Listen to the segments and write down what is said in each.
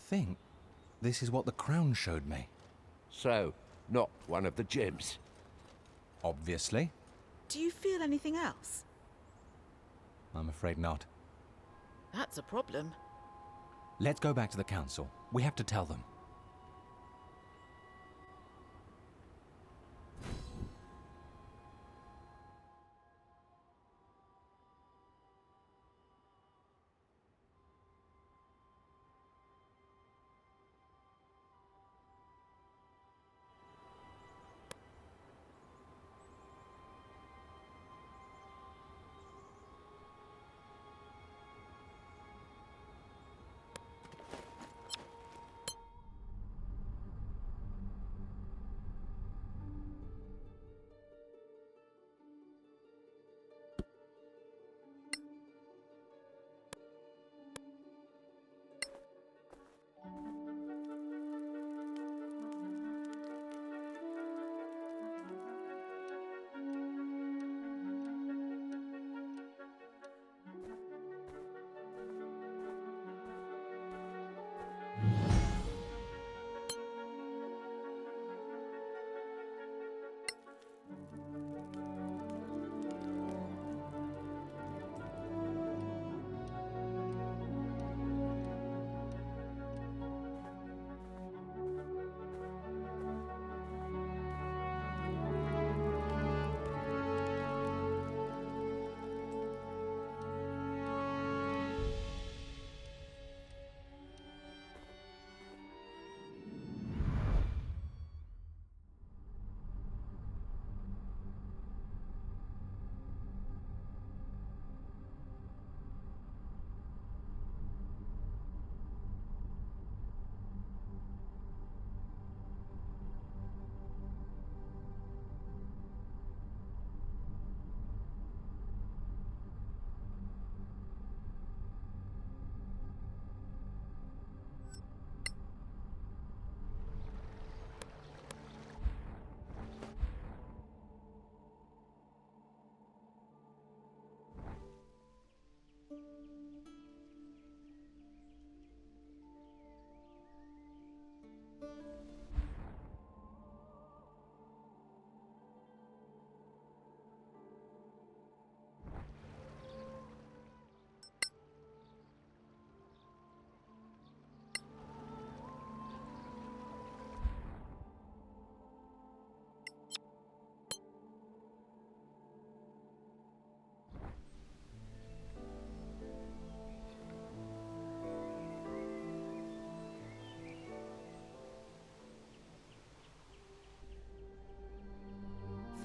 think this is what the crown showed me. So, not one of the gems. Obviously. Do you feel anything else? I'm afraid not. That's a problem. Let's go back to the council. We have to tell them.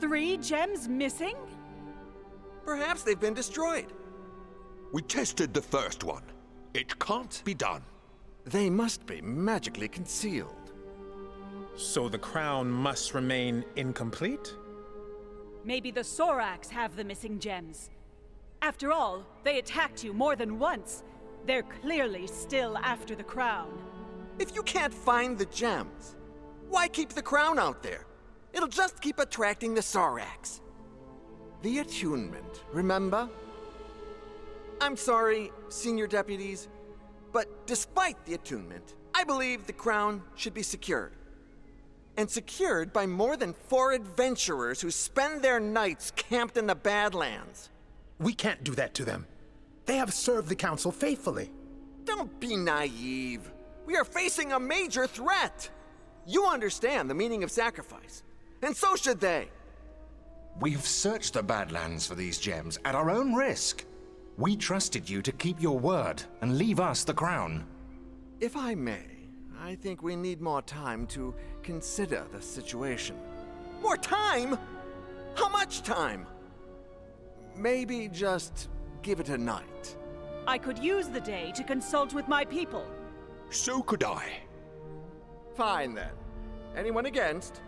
Three gems missing? Perhaps they've been destroyed. We tested the first one. It can't be done. They must be magically concealed. So the crown must remain incomplete? Maybe the Sorax have the missing gems. After all, they attacked you more than once. They're clearly still after the crown. If you can't find the gems, why keep the crown out there? It'll just keep attracting the Sorax. The attunement, remember? I'm sorry, senior deputies, but despite the attunement, I believe the crown should be secured. And secured by more than 4 adventurers who spend their nights camped in the Badlands. We can't do that to them. They have served the council faithfully. Don't be naive. We are facing a major threat. You understand the meaning of sacrifice, and so should they. We've searched the Badlands for these gems at our own risk. We trusted you to keep your word and leave us the crown. If I may, I think we need more time to consider the situation. More time? How much time? Maybe just give it a night. I could use the day to consult with my people. So could I. Fine then. Anyone against?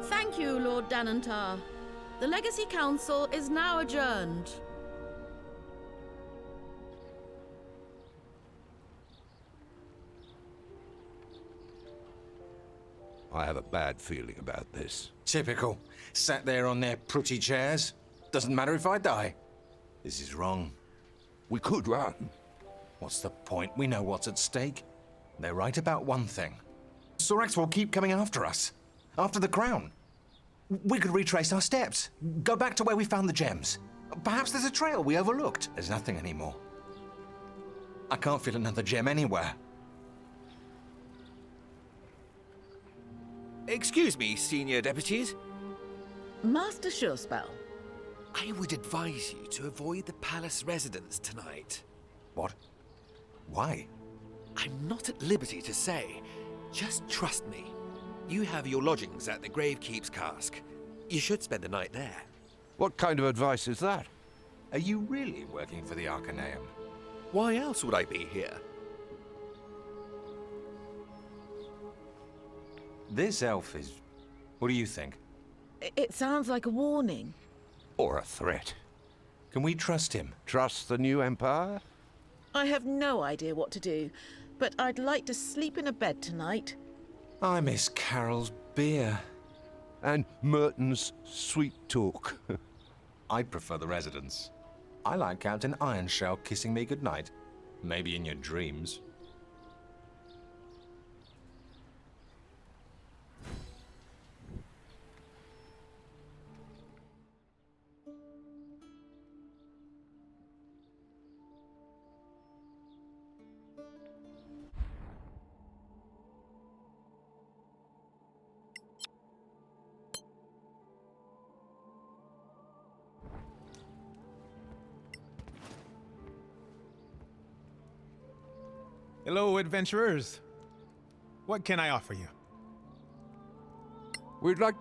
Thank you, Lord Danantar. The Legacy Council is now adjourned. I have a bad feeling about this. Typical. Sat there on their pretty chairs. Doesn't matter if I die. This is wrong. We could run, What's the point? We know what's at stake. They're right about one thing. Sorax will keep coming after us. After the crown. We could retrace our steps. Go back to where we found the gems. Perhaps there's a trail we overlooked. There's nothing anymore. I can't feel another gem anywhere. Excuse me, senior deputies. Master Surespell. I would advise you to avoid the palace residence tonight. What? Why? I'm not at liberty to say. Just trust me. You have your lodgings at the Gravekeep's Cask. You should spend the night there. What kind of advice is that? Are you really working for the Arcaneum? Why else would I be here? This elf is... What do you think? It sounds like a warning. Or a threat? Can we trust him? Trust the new Empire? I have no idea what to do, but I'd like to sleep in a bed tonight. I miss Carol's beer. And Merton's sweet talk. I'd prefer the residence. I like Captain Ironshell kissing me goodnight. Maybe in your dreams. Hello, adventurers. What can I offer you? We'd like...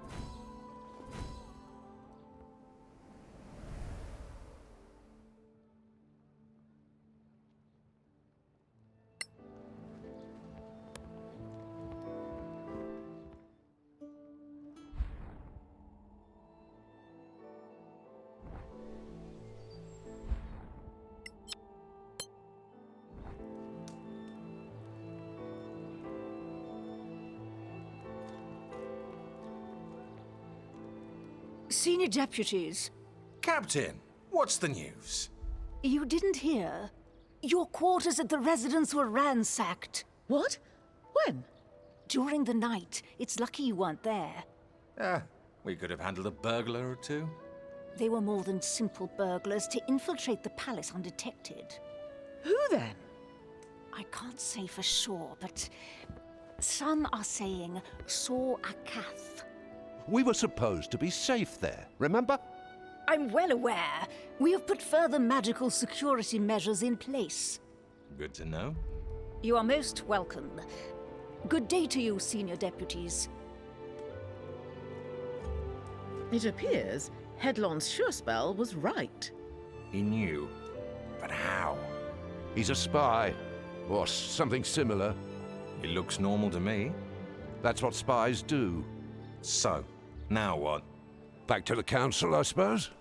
Senior deputies. Captain, what's the news? You didn't hear? Your quarters at the residence were ransacked. What? When? During the night. It's lucky you weren't there. We could have handled a burglar or two. They were more than simple burglars to infiltrate the palace undetected. Who then? I can't say for sure, but some are saying Sor Akath. We were supposed to be safe there, remember? I'm well aware. We have put further magical security measures in place. Good to know. You are most welcome. Good day to you, senior deputies. It appears Headlon's Surespell was right. He knew. But how? He's a spy. Or something similar. He looks normal to me. That's what spies do. So, now what? Back to the council, I suppose?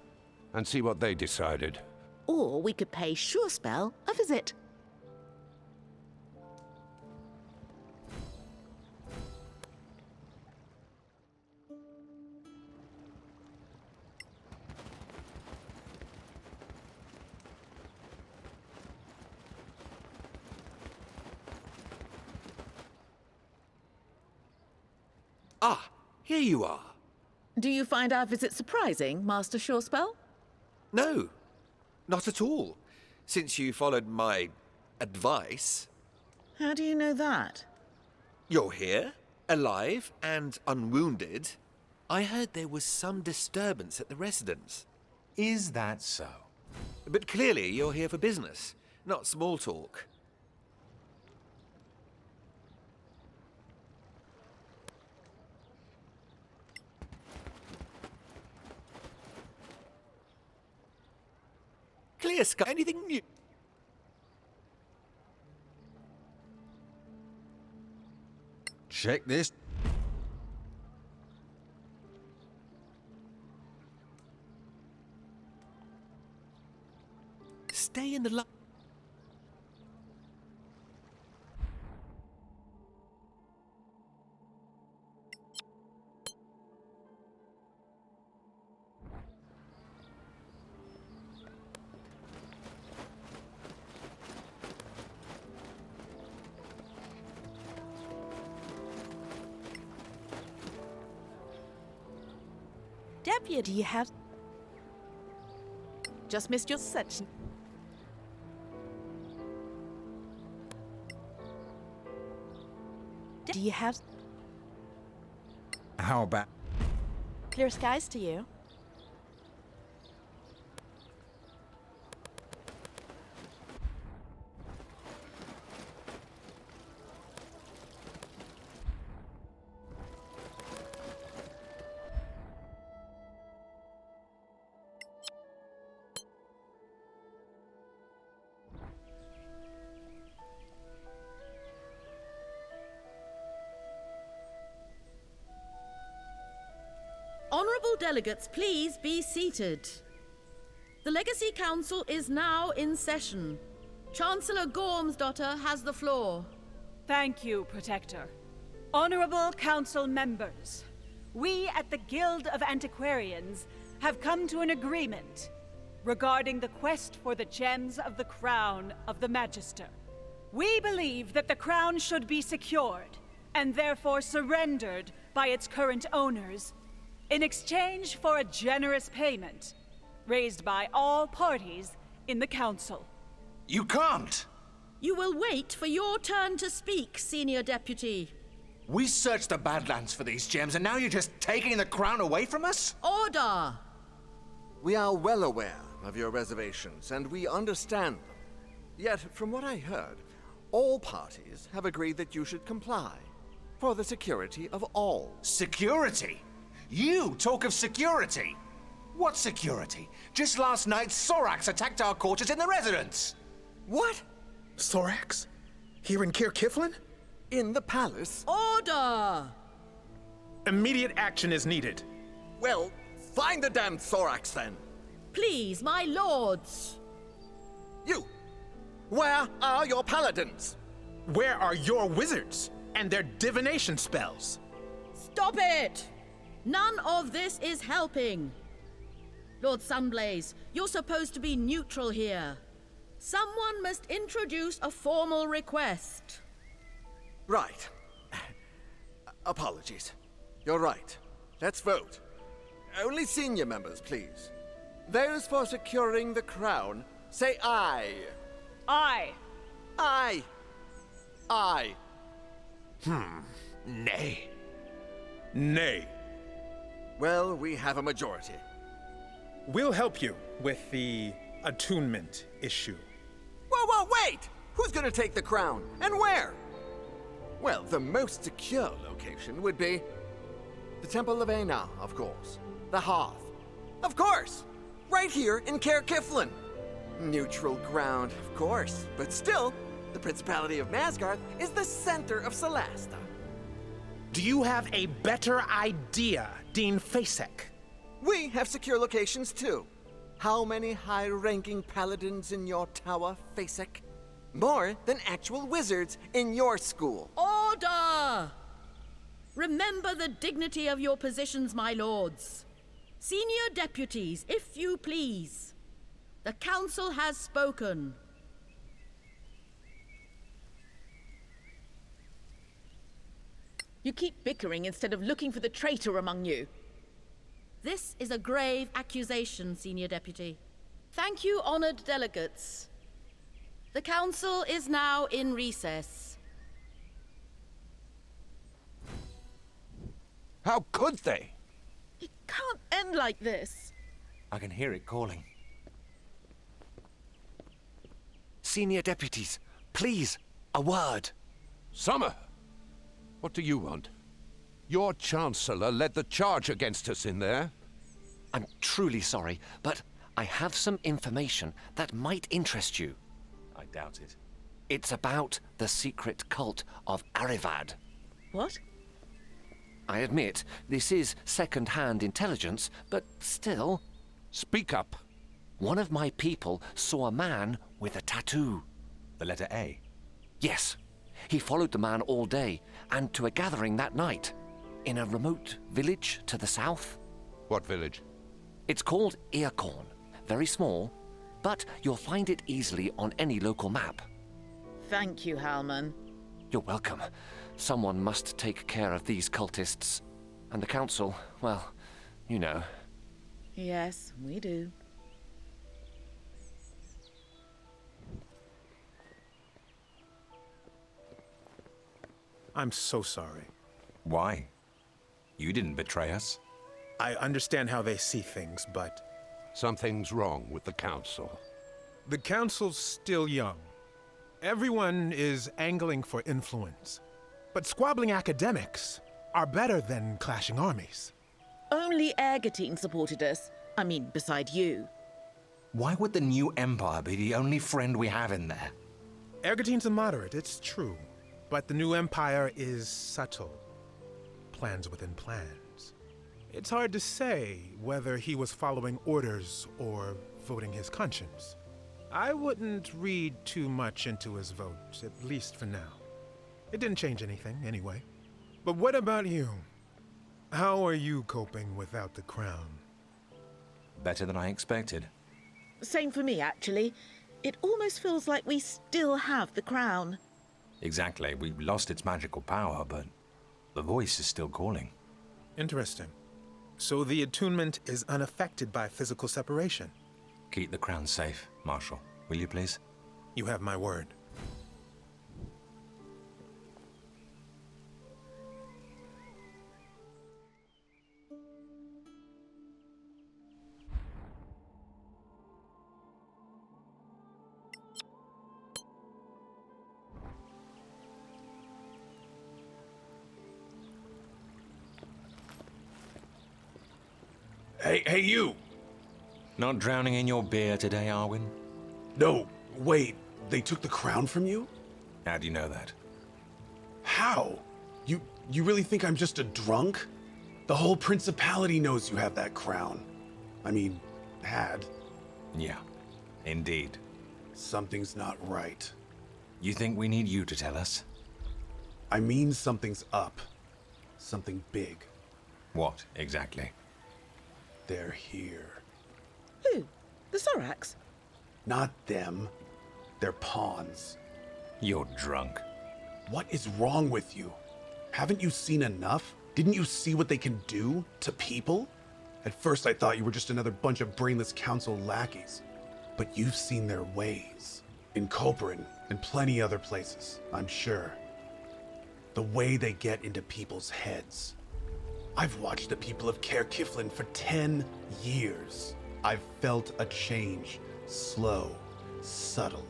And see what they decided. Or we could pay Surespell a visit. Ah, here you are. Do you find our visit surprising, Master Surespell? No, not at all. Since you followed my advice. How do you know that? You're here, alive and unwounded. I heard there was some disturbance at the residence. Is that so? But clearly you're here for business, not small talk. Clear sky. Anything new? Check this. Stay in the Deputy, you have... Just missed your section. Do you have... How about... Clear skies to you? Honourable delegates, please be seated. The Legacy Council is now in session. Chancellor Gormsdotter has the floor. Thank you, Protector. Honorable Council members, we at the Guild of Antiquarians have come to an agreement regarding the quest for the gems of the crown of the Magister. We believe that the crown should be secured and therefore surrendered by its current owners in exchange for a generous payment raised by all parties in the Council. You can't! You will wait for your turn to speak, Senior Deputy. We searched the Badlands for these gems, and now you're just taking the crown away from us? Order! We are well aware of your reservations, and we understand them. Yet, from what I heard, all parties have agreed that you should comply, for the security of all. Security? You talk of security? What security? Just last night, Sorax attacked our quarters in the residence! What? Sorax? Here in Caer Kiflin? In the palace? Order! Immediate action is needed. Well, find the damned Sorax then! Please, my lords! You! Where are your paladins? Where are your wizards and their divination spells? Stop it! None of this is helping. Lord Sunblaze, you're supposed to be neutral here. Someone must introduce a formal request. Right. Apologies. You're right. Let's vote. Only senior members, please. Those for securing the crown, say aye. Aye. Aye. Aye. Nay. Nay. Well, we have a majority. We'll help you with the attunement issue. Whoa, wait! Who's gonna take the crown, and where? Well, the most secure location would be the Temple of Aina, of course. The Hearth. Of course! Right here in Caer Kiflin. Neutral ground, of course, but still, the Principality of Masgarth is the center of Solasta. Do you have a better idea, Dean Fasek? We have secure locations too. How many high-ranking paladins in your tower, Fasek? More than actual wizards in your school. Order! Remember the dignity of your positions, my lords. Senior deputies, if you please. The council has spoken. You keep bickering instead of looking for the traitor among you. This is a grave accusation, Senior Deputy. Thank you, honored delegates. The council is now in recess. How could they? It can't end like this. I can hear it calling. Senior deputies, please, a word. Summer! What do you want? Your Chancellor led the charge against us in there. I'm truly sorry, but I have some information that might interest you. I doubt it. It's about the secret cult of Arivad. What? I admit, this is second-hand intelligence, but still... Speak up. One of my people saw a man with a tattoo. The letter A? Yes. He followed the man all day, and to a gathering that night, in a remote village to the south. What village? It's called Earcorn. Very small, but you'll find it easily on any local map. Thank you, Halman. You're welcome. Someone must take care of these cultists. And the council, well, you know. Yes, we do. I'm so sorry. Why? You didn't betray us. I understand how they see things, but Something's wrong with the Council. the Council's still young. Everyone is angling for influence. But squabbling academics are better than clashing armies. Only Earcorn supported us. I mean, beside you. Why would the new Empire be the only friend we have in there? Earcorn's a moderate, it's true. But the new Empire is subtle. Plans within plans. It's hard to say whether he was following orders or voting his conscience. I wouldn't read too much into his vote, at least for now. It didn't change anything, anyway. But what about you? How are you coping without the crown? Better than I expected. Same for me, actually. It almost feels like we still have the crown. Exactly. We lost its magical power, but the voice is still calling. Interesting. So the attunement is unaffected by physical separation? Keep the crown safe, Marshal. Will you please? You have my word. Hey, you! Not drowning in your beer today, Arwen? No, wait. They took the crown from you? How do you know that? How? You really think I'm just a drunk? The whole principality knows you have that crown. I mean, had. Yeah, indeed. Something's not right. You think we need you to tell us? I mean something's up. Something big. What, exactly? They're here. Who? The Sorax? Not them. They're pawns. You're drunk. What is wrong with you? Haven't you seen enough? Didn't you see what they can do to people? At first I thought you were just another bunch of brainless council lackeys. But you've seen their ways. In Coperin and plenty other places, I'm sure. The way they get into people's heads. I've watched the people of Caer Kiflin for 10 years. I've felt a change. Slow, subtle.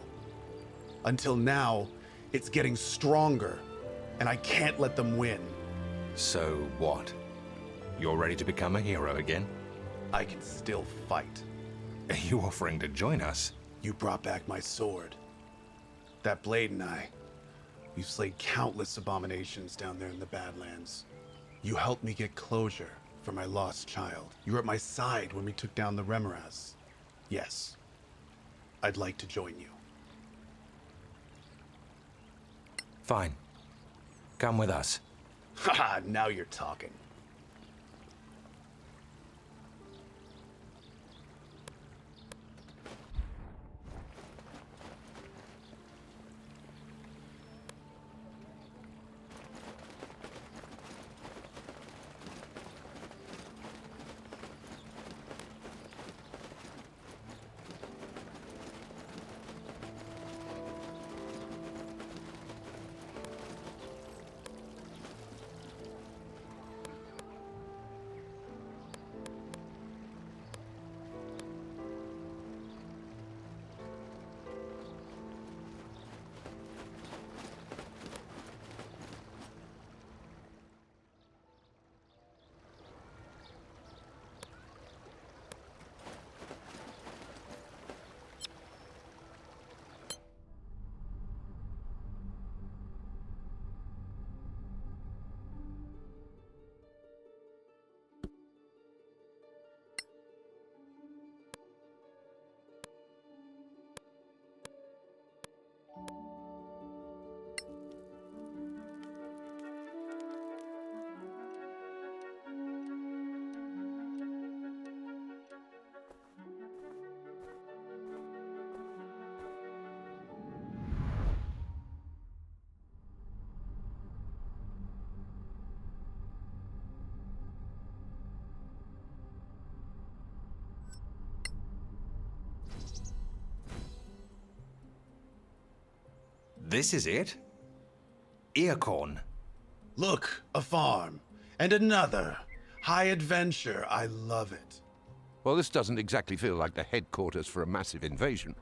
Until now, it's getting stronger, and I can't let them win. So what? You're ready to become a hero again? I can still fight. Are you offering to join us? You brought back my sword. That blade and I, we've slayed countless abominations down there in the Badlands. You helped me get closure for my lost child. You were at my side when we took down the Remoras. Yes, I'd like to join you. Fine. Come with us. Haha, now you're talking. This is it? Earcorn. Look, a farm. And another. High adventure. I love it. Well, this doesn't exactly feel like the headquarters for a massive invasion.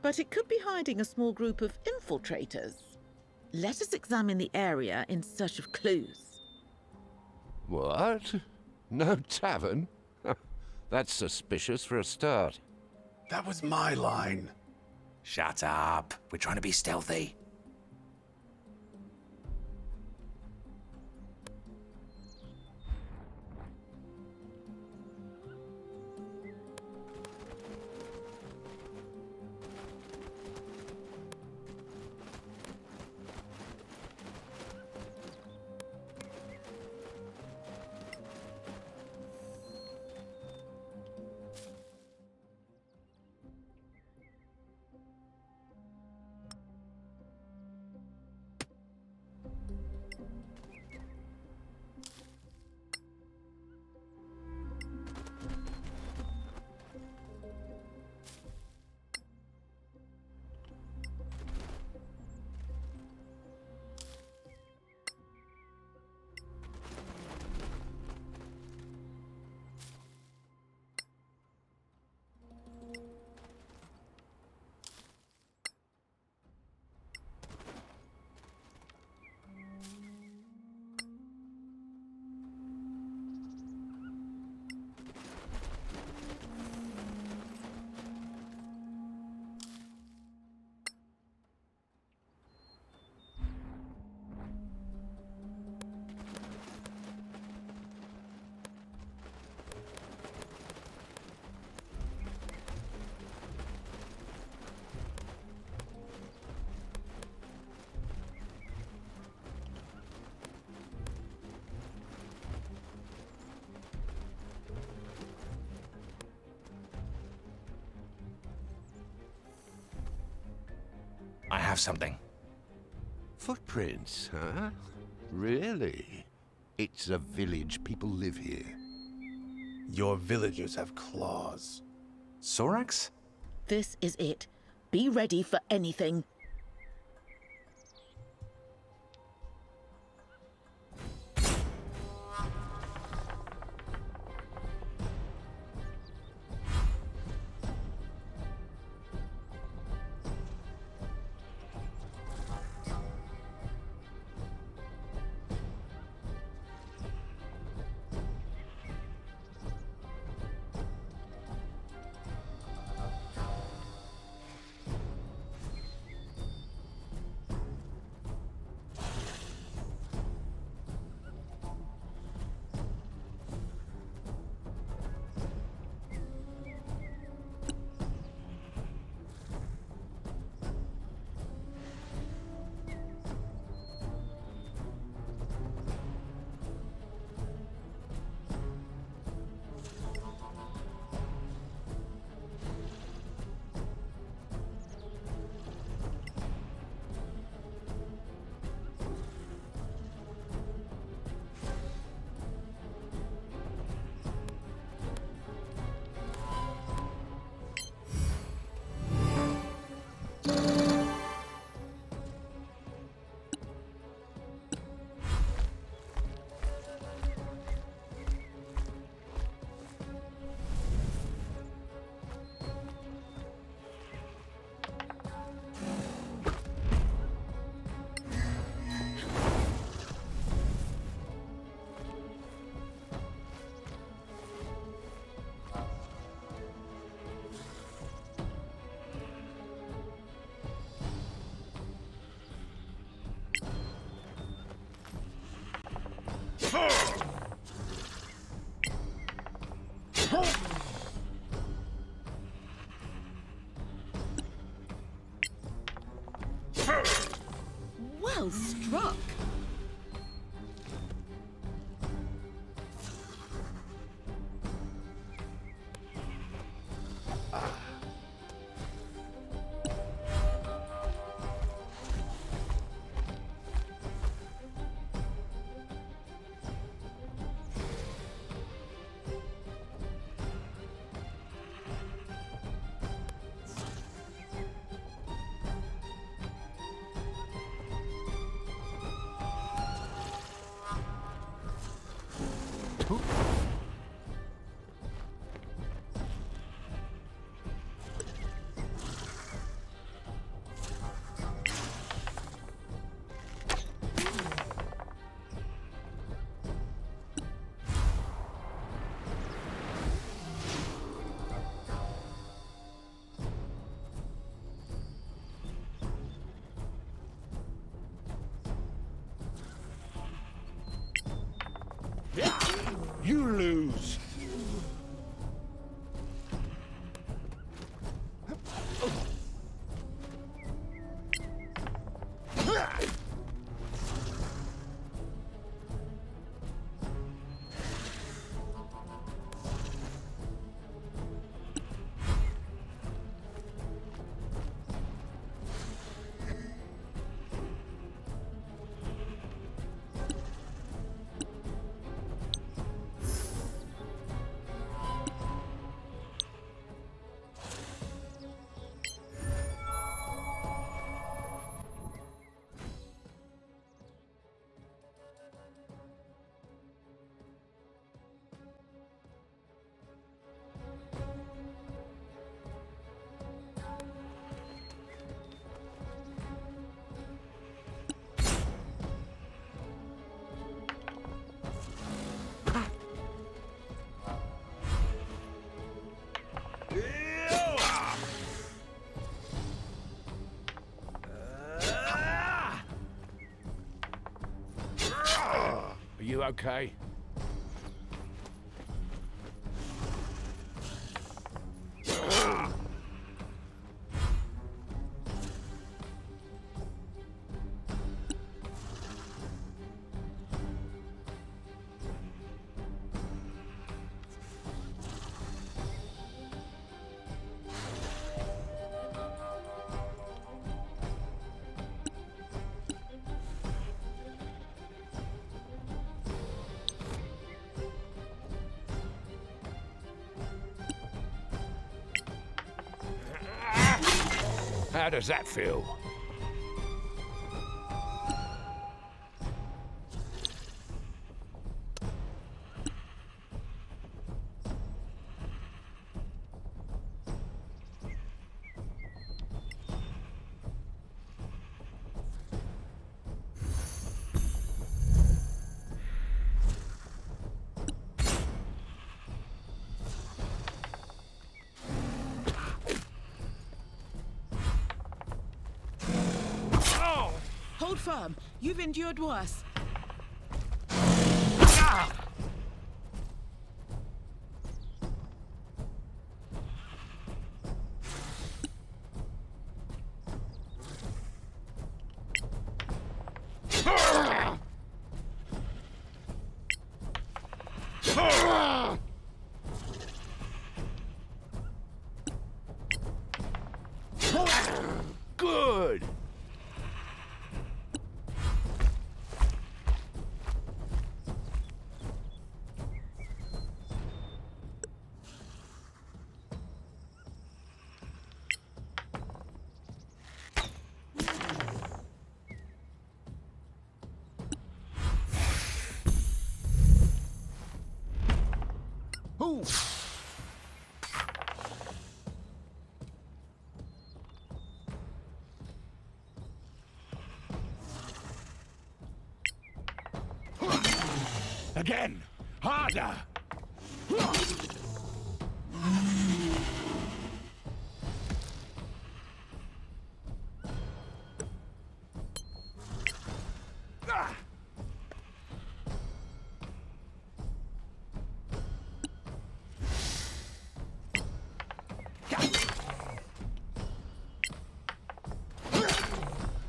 But it could be hiding a small group of infiltrators. Let us examine the area in search of clues. What? No tavern? That's suspicious for a start. That was my line. Shut up. We're trying to be stealthy. I have something. Footprints, huh? Really? It's a village. People live here. Your villagers have claws. Sorax? This is it. Be ready for anything. Well struck. You lose. Are you okay? How does that feel? Hold firm. You've endured worse. Good. Ooh. Again! Harder!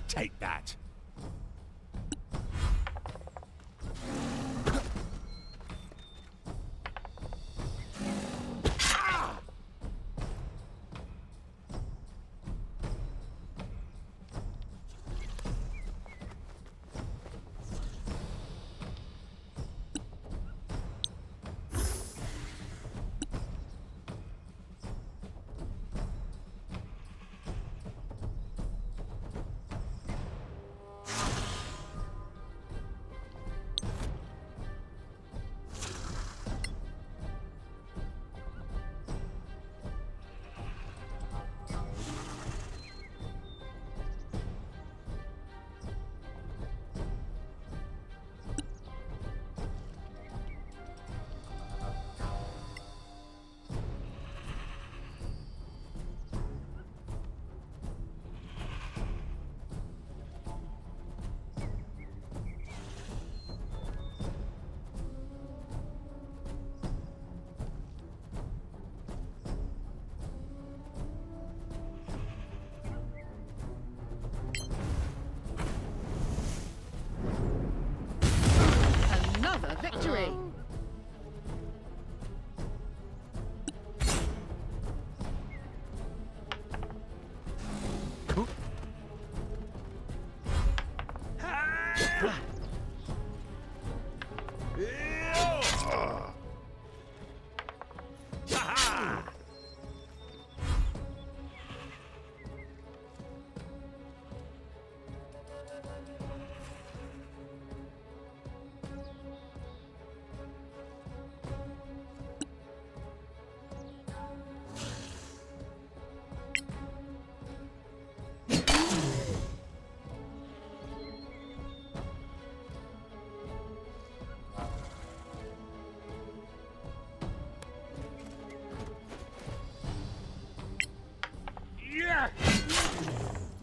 Take that!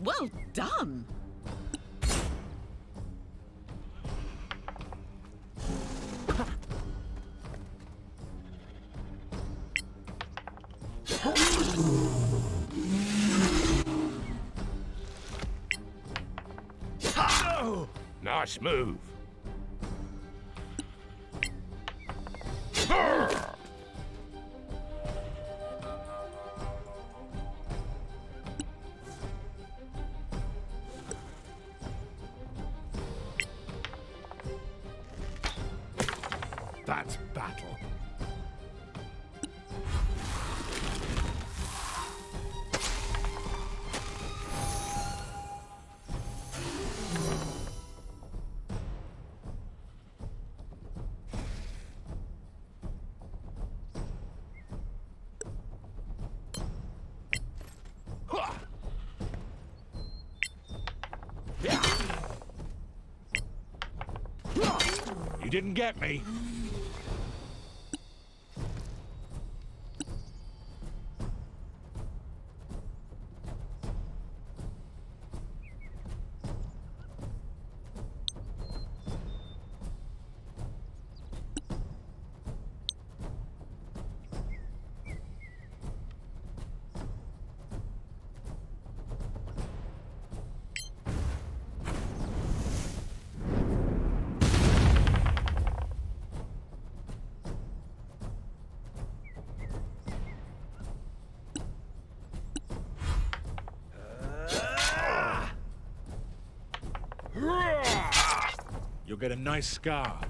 Well done. Nice move. That's battle. You didn't get me. You'll get a nice scar.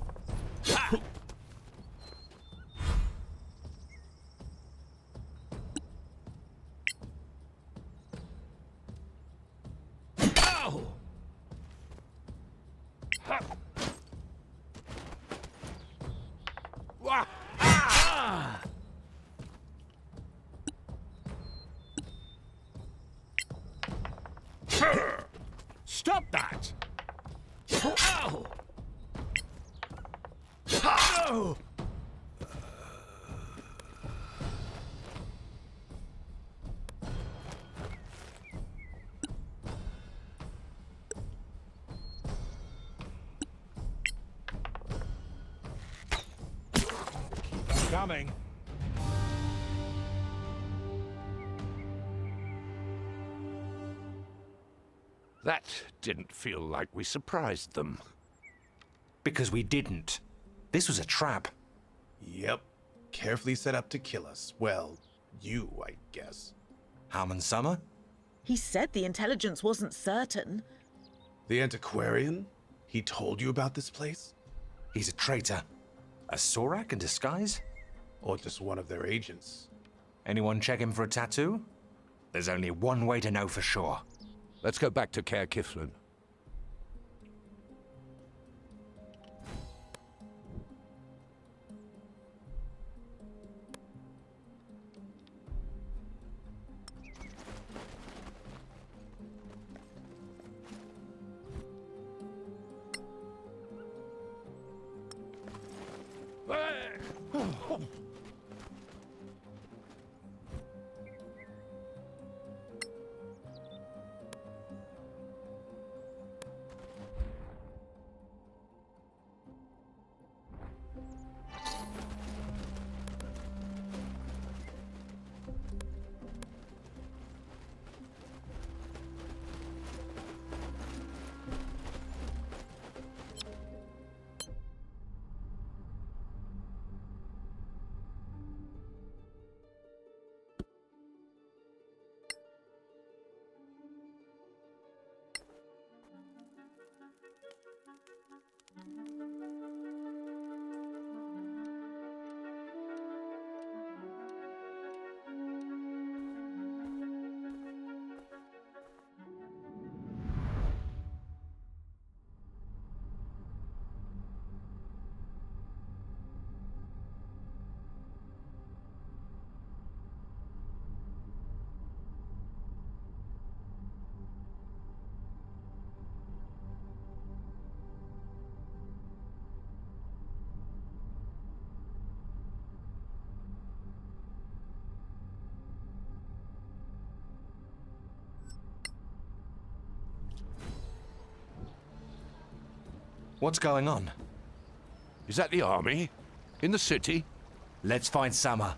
Stop that! Ow! Ow! Keep coming. That didn't feel like we surprised them. Because we didn't. This was a trap. Yep. Carefully set up to kill us. Well, you, I guess. Harmon Summer? He said the intelligence wasn't certain. The antiquarian? He told you about this place? He's a traitor. A Sorak in disguise? Or just one of their agents? Anyone check him for a tattoo? There's only one way to know for sure. Let's go back to Caer Kiflin. What's going on? Is that the army? In the city? Let's find Summer.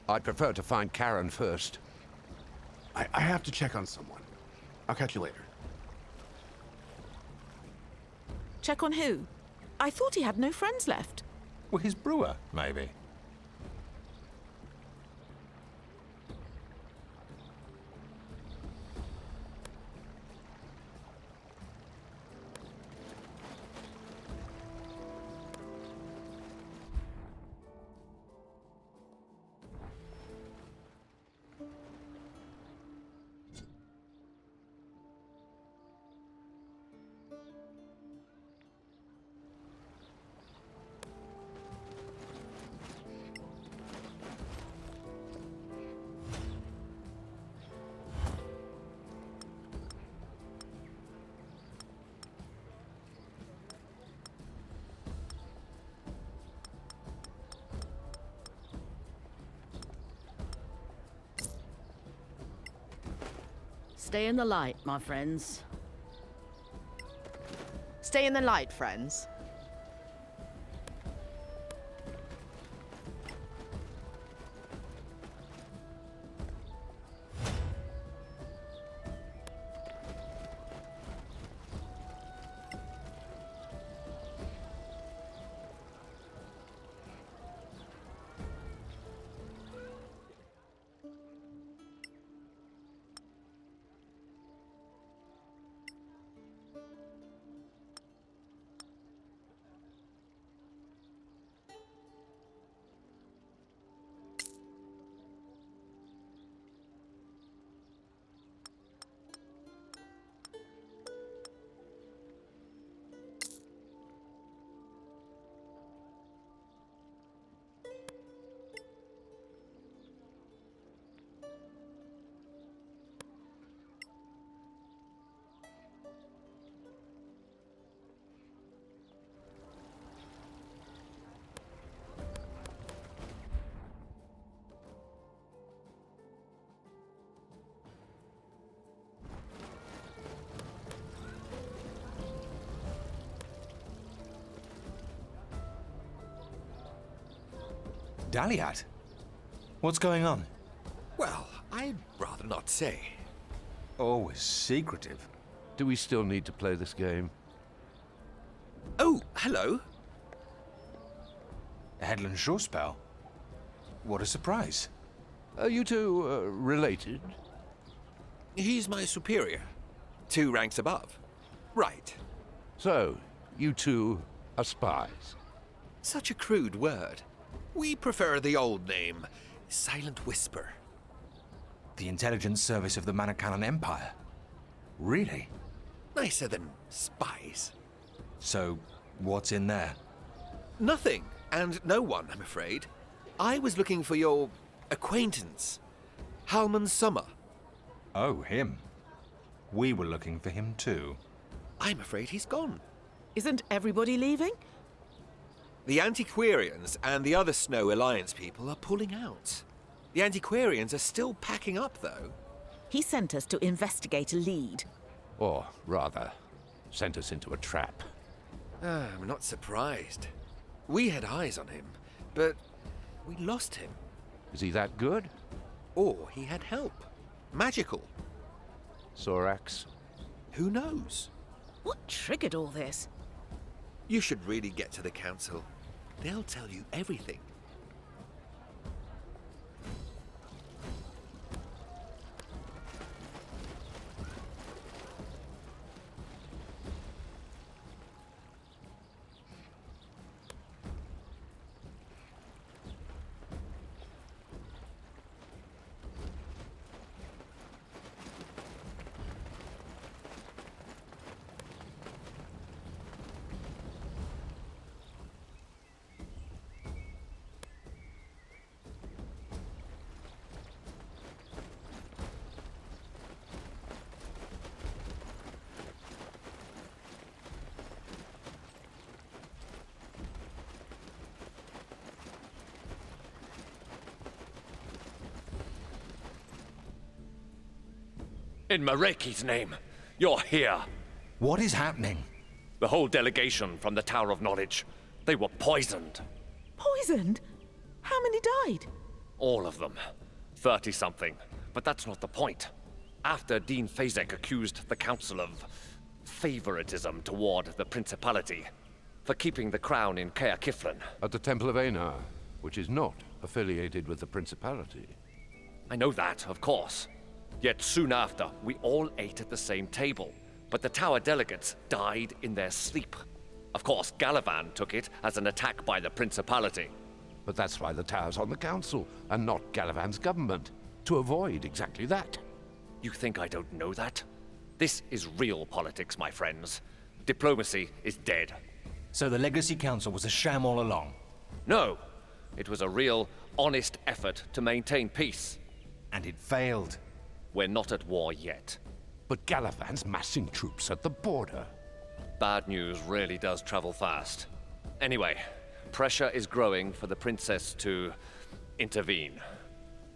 I'd prefer to find Karen first. I have to check on someone. I'll catch you later. Check on who? I thought he had no friends left. Well, his brewer, maybe. Stay in the light, my friends. Stay in the light, friends. Daliat? What's going on? Well, I'd rather not say. Always secretive. Do we still need to play this game? Oh, hello. Headland Shorespell. What a surprise. Are you two related? He's my superior. 2 ranks above. Right. So, you two are spies? Such a crude word. We prefer the old name, Silent Whisper. The intelligence service of the Manakanan Empire? Really? Nicer than spies. So, what's in there? Nothing, and no one, I'm afraid. I was looking for your acquaintance, Halman Summer. Oh, him. We were looking for him too. I'm afraid he's gone. Isn't everybody leaving? The Antiquarians and the other Snow Alliance people are pulling out. The Antiquarians are still packing up, though. He sent us to investigate a lead. Or, rather, sent us into a trap. I'm not surprised. We had eyes on him, but we lost him. Is he that good? Or he had help. Magical. Sorax? Who knows? What triggered all this? You should really get to the council. They'll tell you everything. In Mareki's name, you're here. What is happening? The whole delegation from the Tower of Knowledge. They were poisoned. Poisoned? How many died? All of them. 30-something. But that's not the point. After Dean Fazek accused the Council of favoritism toward the Principality for keeping the crown in Caer Kiflin. At the Temple of Einar, which is not affiliated with the Principality. I know that, of course. Yet soon after, we all ate at the same table. But the Tower delegates died in their sleep. Of course, Galavan took it as an attack by the Principality. But that's why the Tower's on the Council, and not Galavan's government. To avoid exactly that. You think I don't know that? This is real politics, my friends. Diplomacy is dead. So the Legacy Council was a sham all along? No. It was a real, honest effort to maintain peace. And it failed. We're not at war yet. But Galavan's massing troops at the border. Bad news really does travel fast. Anyway, pressure is growing for the princess to intervene.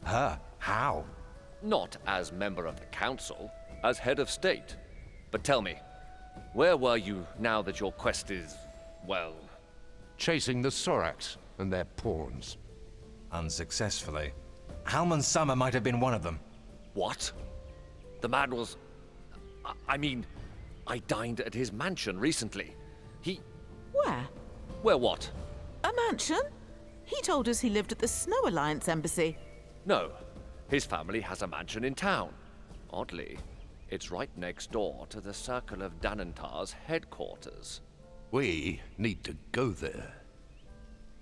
Her? How? Not as member of the council, as head of state. But tell me, where were you now that your quest is, well... Chasing the Sorax and their pawns. Unsuccessfully. Halman's summer might have been one of them. What? The man was... I mean, I dined at his mansion recently. He... Where? Where what? A mansion? He told us he lived at the Snow Alliance embassy. No. His family has a mansion in town. Oddly, it's right next door to the Circle of Danantar's headquarters. We need to go there.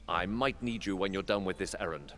I might need you when you're done with this errand.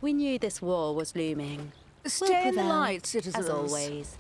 We knew this war was looming. Stay in the prevail, light, citizens. as always.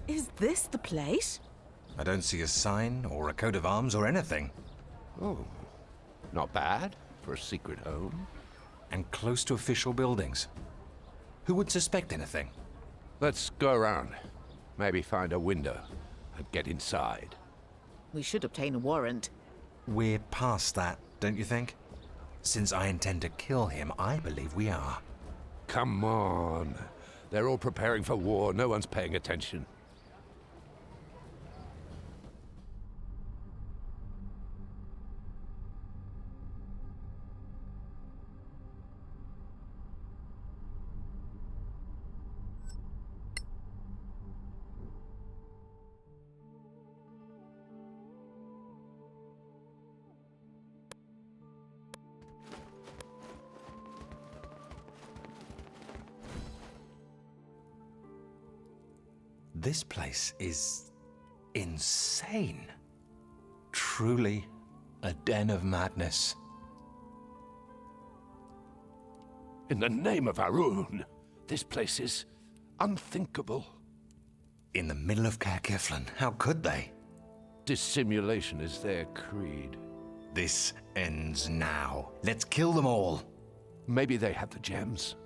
Is this the place? I don't see a sign or a coat of arms or anything. Oh, not bad for a secret home. And close to official buildings. Who would suspect anything? Let's go around. Maybe find a window and get inside. We should obtain a warrant. We're past that, don't you think? Since I intend to kill him, I believe we are. Come on. They're all preparing for war. No one's paying attention. This place is insane. Truly a den of madness. In the name of Arun, this place is unthinkable. In the middle of Caer Kiflin, how could they? Dissimulation is their creed. This ends now. Let's kill them all. Maybe they have the gems.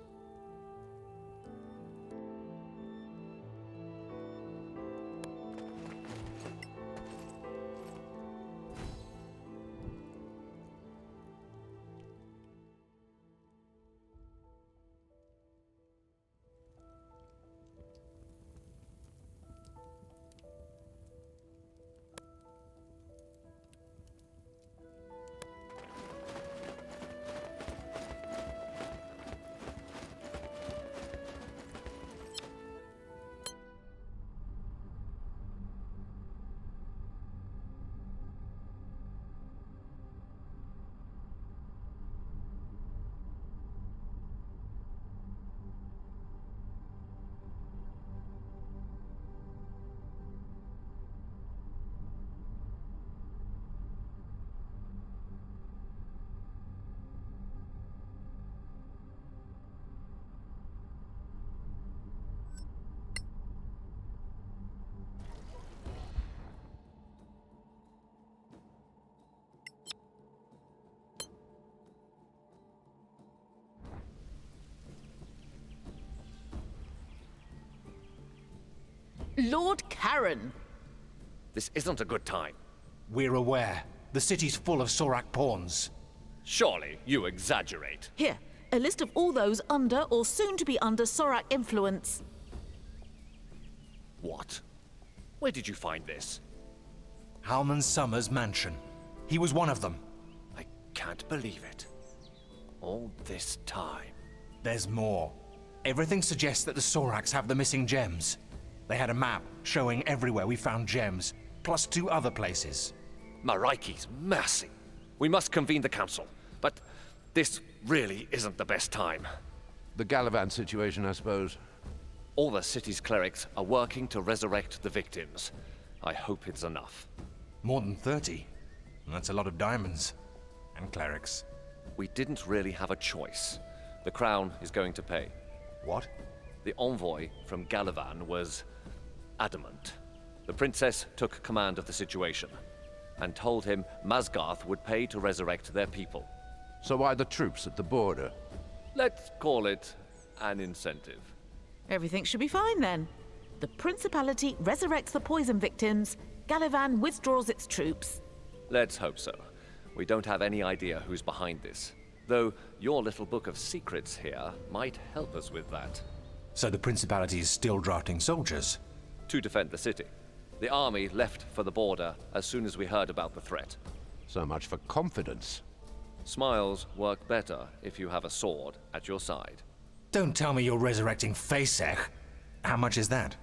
Lord Karen! This isn't a good time. We're aware. The city's full of Sorak pawns. Surely you exaggerate. Here, a list of all those under or soon to be under Sorak influence. What? Where did you find this? Halman Summers' mansion. He was one of them. I can't believe it. All this time. There's more. Everything suggests that the Soraks have the missing gems. They had a map showing everywhere we found gems, plus 2 other places. Maraiki's mercy. We must convene the council, but this really isn't the best time. The Galavan situation, I suppose. All the city's clerics are working to resurrect the victims. I hope it's enough. More than 30. That's a lot of diamonds. And clerics. We didn't really have a choice. The Crown is going to pay. What? The envoy from Galavan was adamant. The princess took command of the situation and told him Masgarth would pay to resurrect their people. So why the troops at the border? Let's call it an incentive. Everything should be fine then. The Principality resurrects the poison victims, Galavan withdraws its troops. Let's hope so. We don't have any idea who's behind this. Though your little book of secrets here might help us with that. So the Principality is still drafting soldiers? To defend the city. The army left for the border as soon as we heard about the threat. So much for confidence. Smiles work better if you have a sword at your side. Don't tell me you're resurrecting Faesech. How much is that?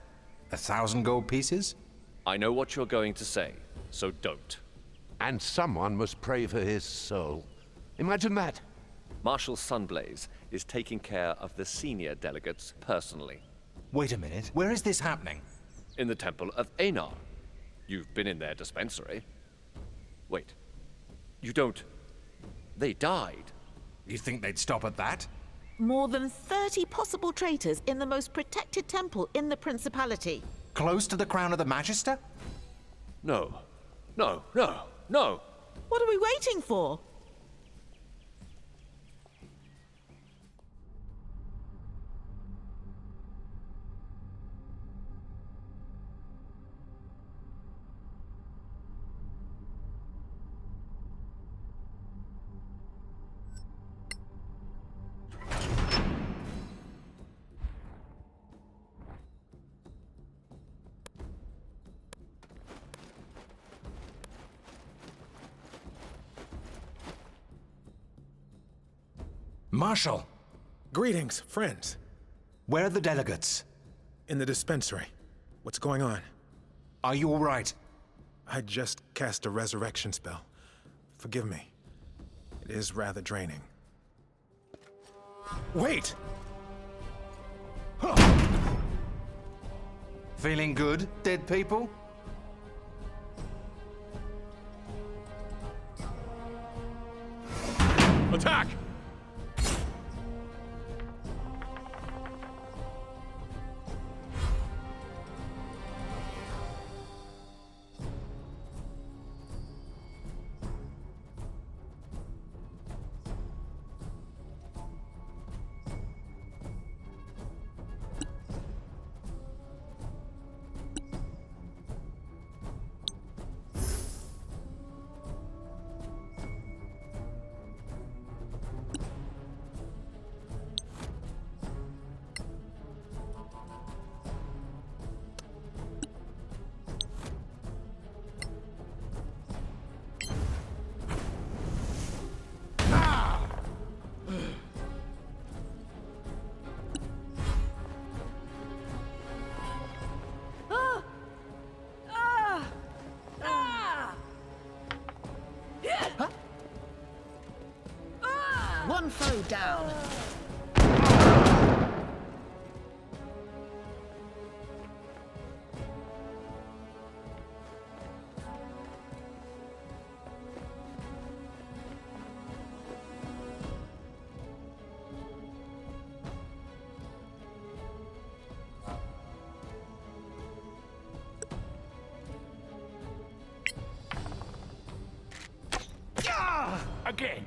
1,000 gold pieces? I know what you're going to say, so don't. And someone must pray for his soul. Imagine that. Marshal Sunblaze is taking care of the senior delegates personally. Wait a minute, where is this happening? In the Temple of Einar. You've been in their dispensary. Wait. You don't... They died. You think they'd stop at that? More than 30 possible traitors in the most protected temple in the Principality. Close to the crown of the Magister? No. No, no, no! What are we waiting for? Marshal! Greetings, friends. Where are the delegates? In the dispensary. What's going on? Are you all right? I just cast a resurrection spell. Forgive me. It is rather draining. Wait! Feeling good, dead people? Attack! One foe down. Again.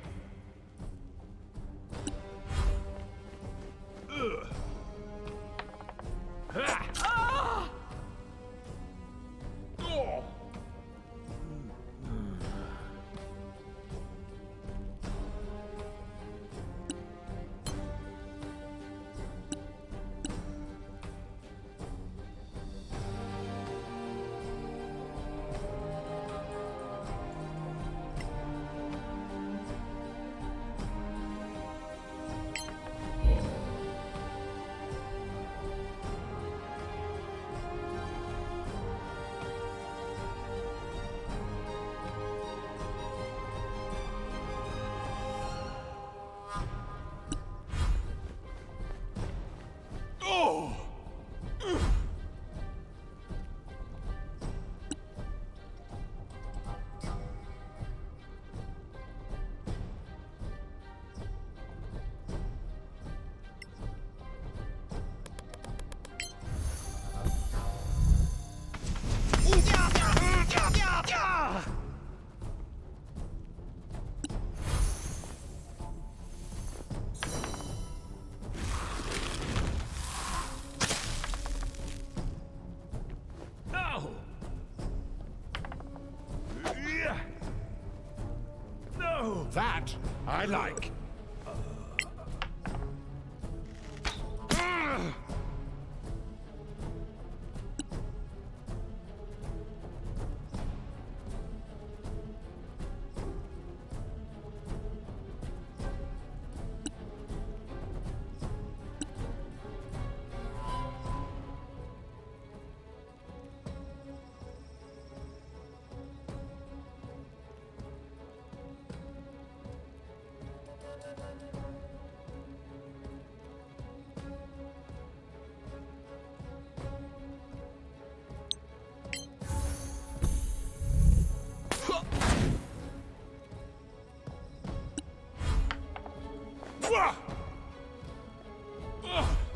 I like.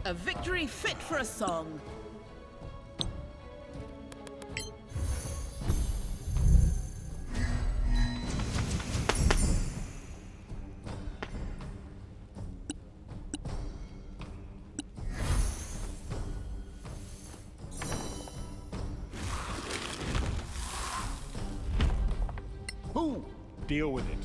A victory fit for a song. Who? Deal with it.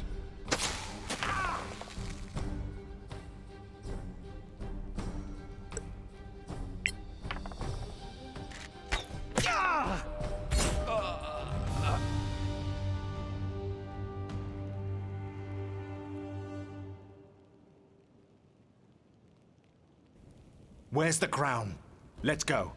Where's the crown? Let's go.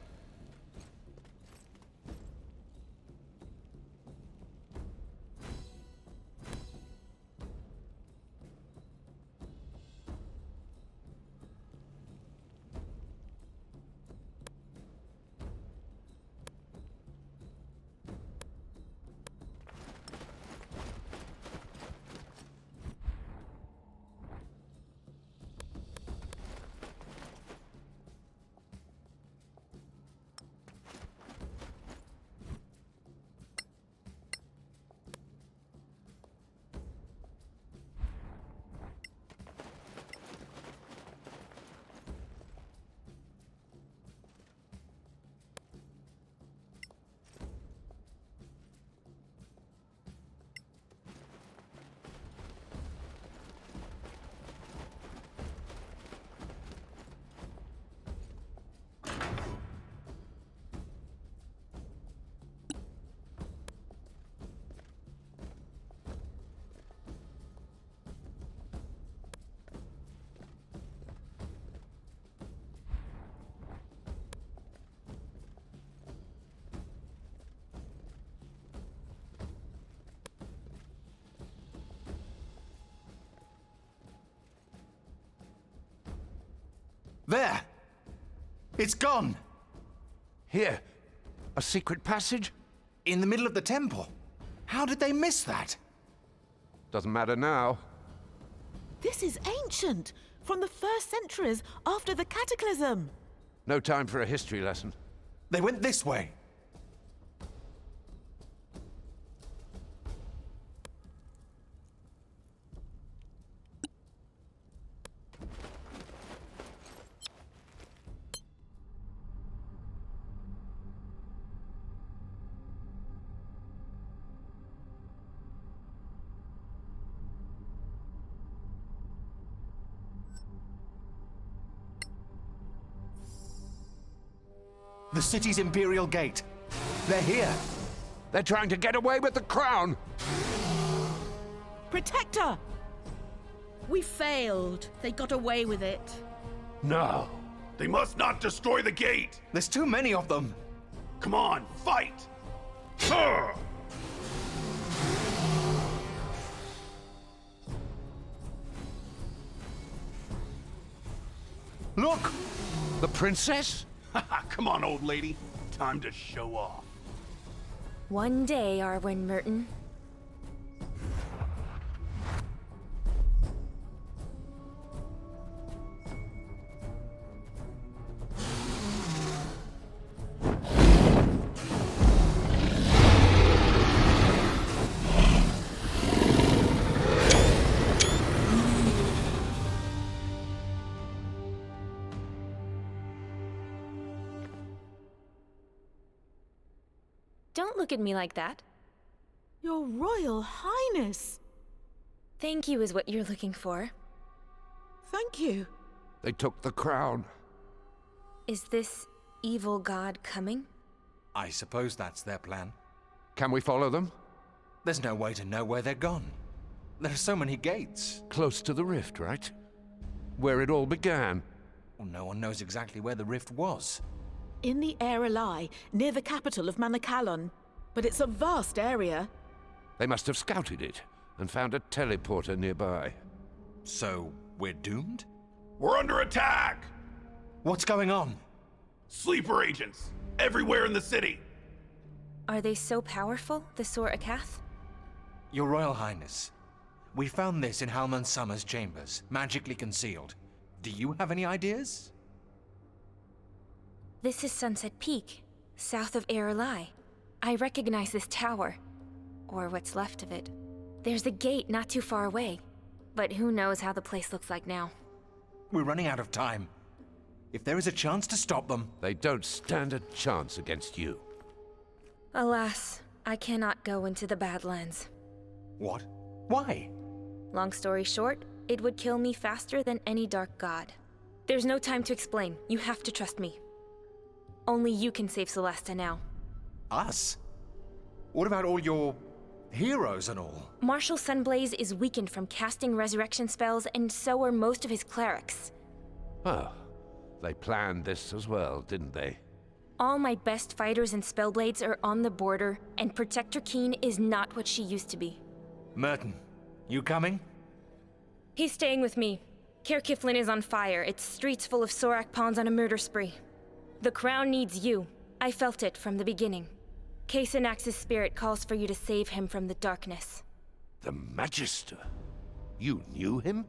There! It's gone! Here, a secret passage? In the middle of the temple. How did they miss that? Doesn't matter now. This is ancient, from the first centuries after the Cataclysm. No time for a history lesson. They went this way. The city's Imperial Gate. They're here. They're trying to get away with the crown! Protector! We failed. They got away with it. No. They must not destroy the gate! There's too many of them. Come on, fight! Look! The princess? Come on, old lady. Time to show off. One day, Arwen Merton. Don't look at me like that. Your Royal Highness! Thank you is what you're looking for. Thank you. They took the crown. Is this evil god coming? I suppose that's their plan. Can we follow them? There's no way to know where they're gone. There are so many gates. Close to the rift, right? Where it all began. Well, no one knows exactly where the rift was. In the Airalai, near the capital of Manacalon. But it's a vast area. They must have scouted it and found a teleporter nearby. So, we're doomed? We're under attack! What's going on? Sleeper agents! Everywhere in the city! Are they so powerful, the Sor Akath? Your Royal Highness, we found this in Halman Summer's chambers, magically concealed. Do you have any ideas? This is Sunset Peak, south of Airalai. I recognize this tower. Or what's left of it. There's a gate not too far away. But who knows how the place looks like now. We're running out of time. If there is a chance to stop them... They don't stand a chance against you. Alas, I cannot go into the Badlands. What? Why? Long story short, it would kill me faster than any dark god. There's no time to explain. You have to trust me. Only you can save Solasta now. Us? What about all your... heroes and all? Marshal Sunblaze is weakened from casting resurrection spells, and so are most of his clerics. Oh, they planned this as well, didn't they? All my best fighters and spellblades are on the border, and Protector Keen is not what she used to be. Merton, you coming? He's staying with me. Caer Kiflin is on fire. Its streets full of Sorak pawns on a murder spree. The crown needs you. I felt it from the beginning. Kasanax's spirit calls for you to save him from the darkness. The Magister? You knew him?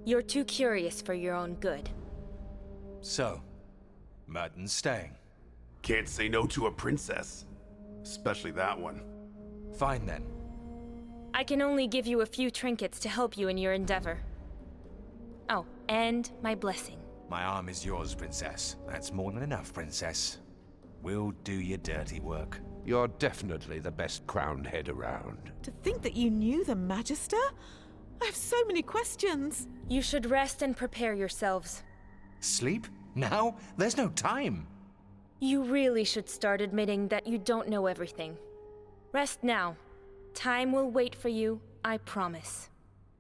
You're too curious for your own good. So, Merton's staying. Can't say no to a princess. Especially that one. Fine then. I can only give you a few trinkets to help you in your endeavor. Oh, and my blessing. My arm is yours, Princess. That's more than enough, Princess. We'll do your dirty work. You're definitely the best crowned head around. To think that you knew the Magister? I have so many questions. You should rest and prepare yourselves. Sleep? Now? There's no time. You really should start admitting that you don't know everything. Rest now. Time will wait for you, I promise.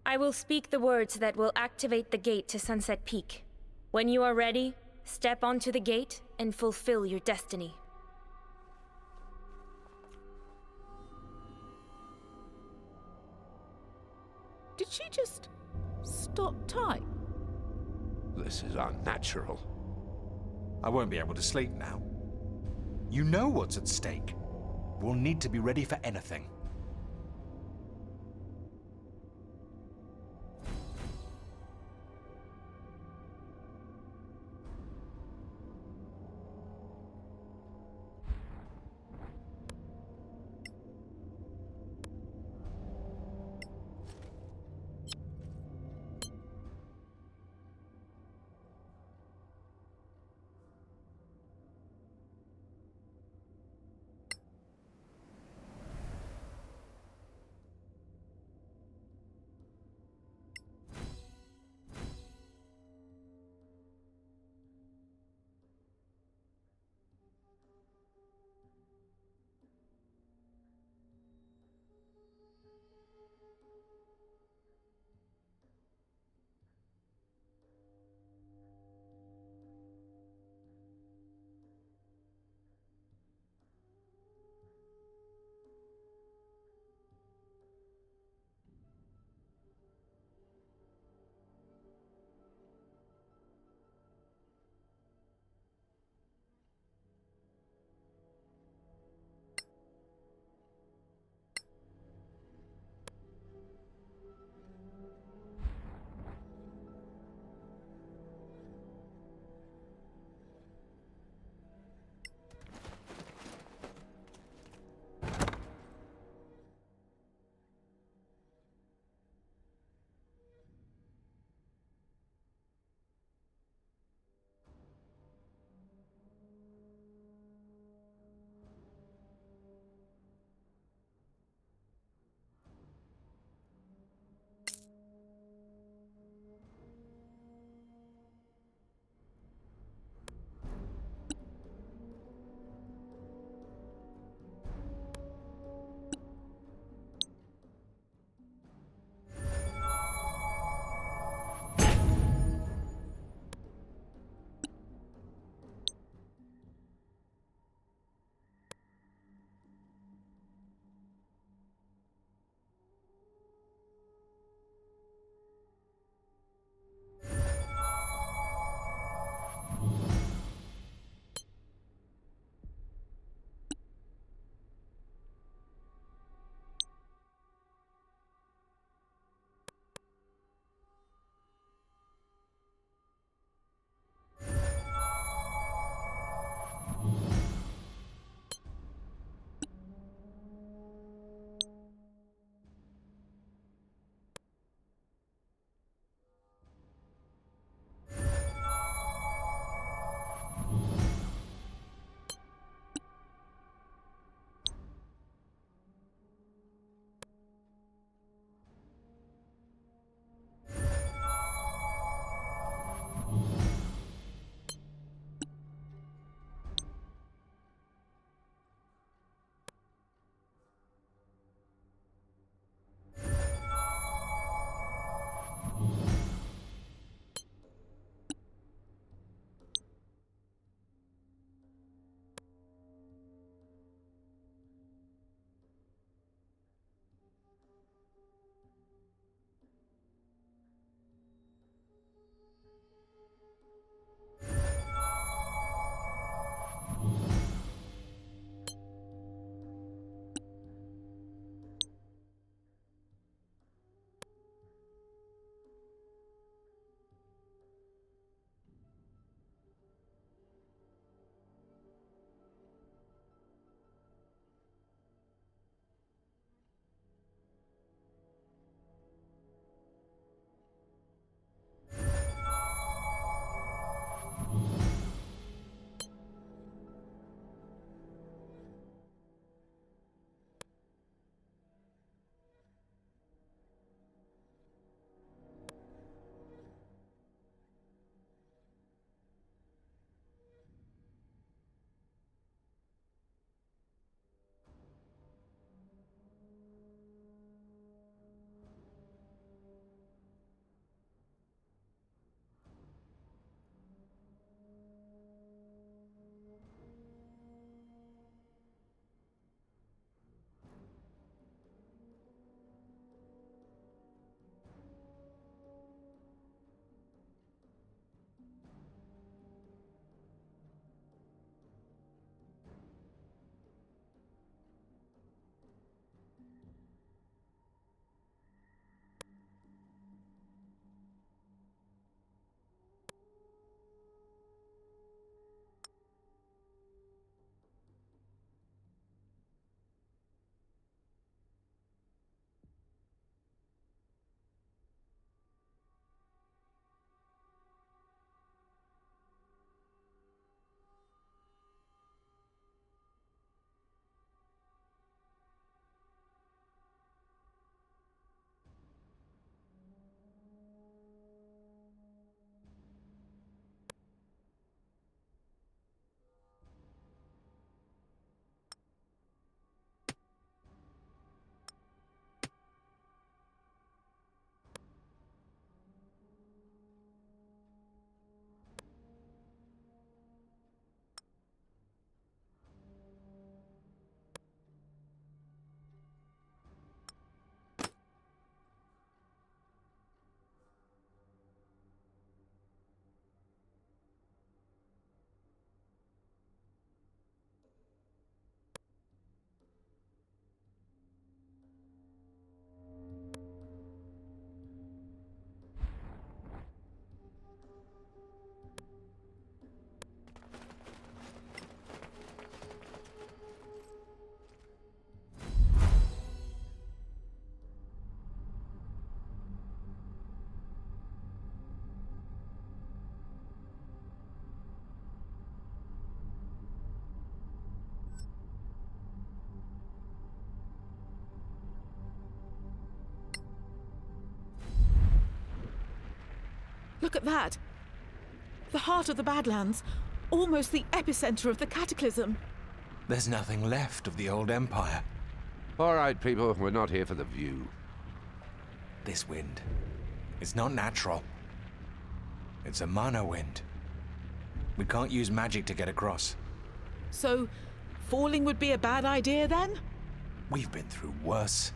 I will speak the words that will activate the gate to Sunset Peak. When you are ready, step onto the gate and fulfill your destiny. Did she just stop time? This is unnatural. I won't be able to sleep now. You know what's at stake. We'll need to be ready for anything. Look at that. The heart of the Badlands. Almost the epicenter of the cataclysm. There's nothing left of the old empire. All right, people, we're not here for the view. This wind, it's not natural. It's a mana wind. We can't use magic to get across. So, falling would be a bad idea then? We've been through worse.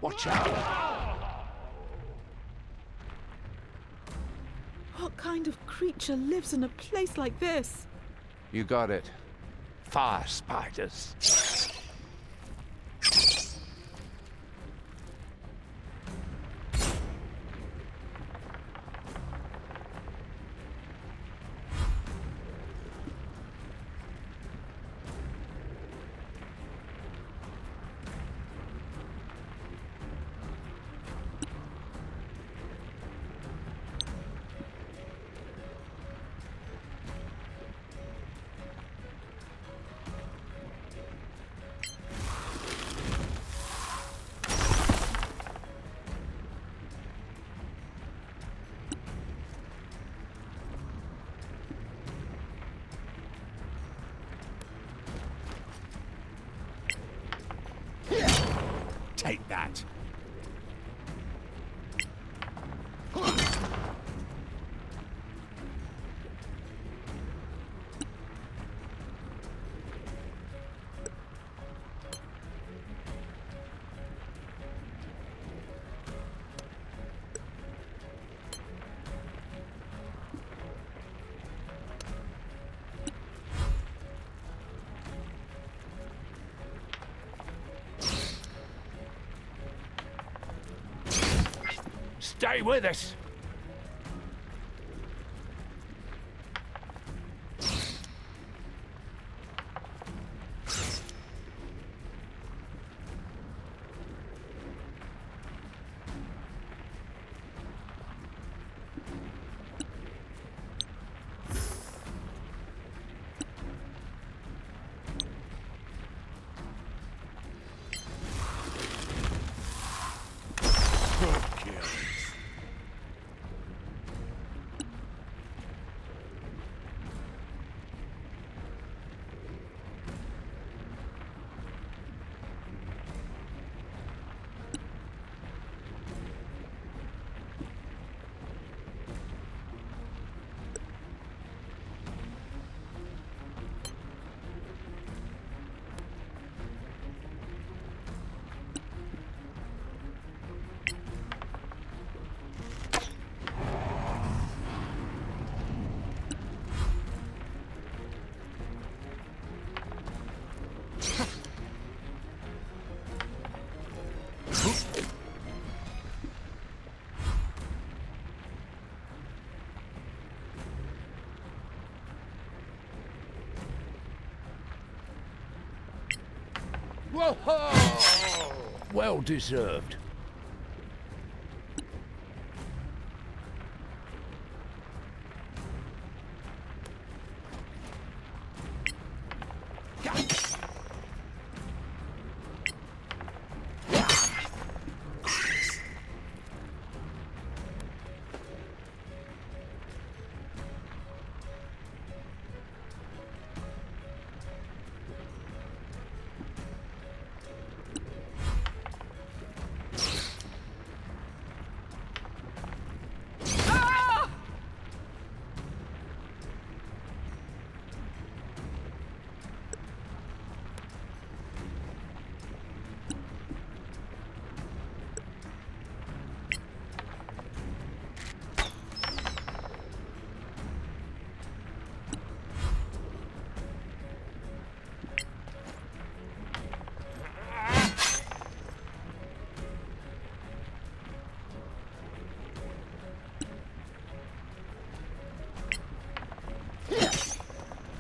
Watch out! What kind of creature lives in a place like this? You got it. Fire spiders. Take that. Stay with us! Whoa! Well deserved.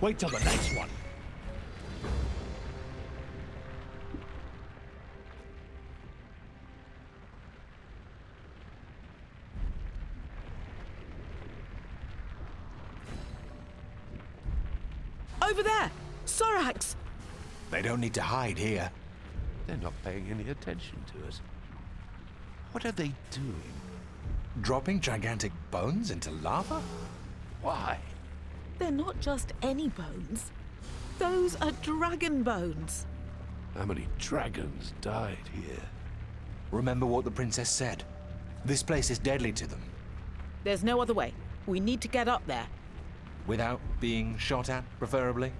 Wait till the next one. Over there! Sorax! They don't need to hide here. They're not paying any attention to us. What are they doing? Dropping gigantic bones into lava? Why? They're not just any bones. Those are dragon bones. How many dragons died here? Remember what the princess said. This place is deadly to them. There's no other way. We need to get up there. Without being shot at, preferably.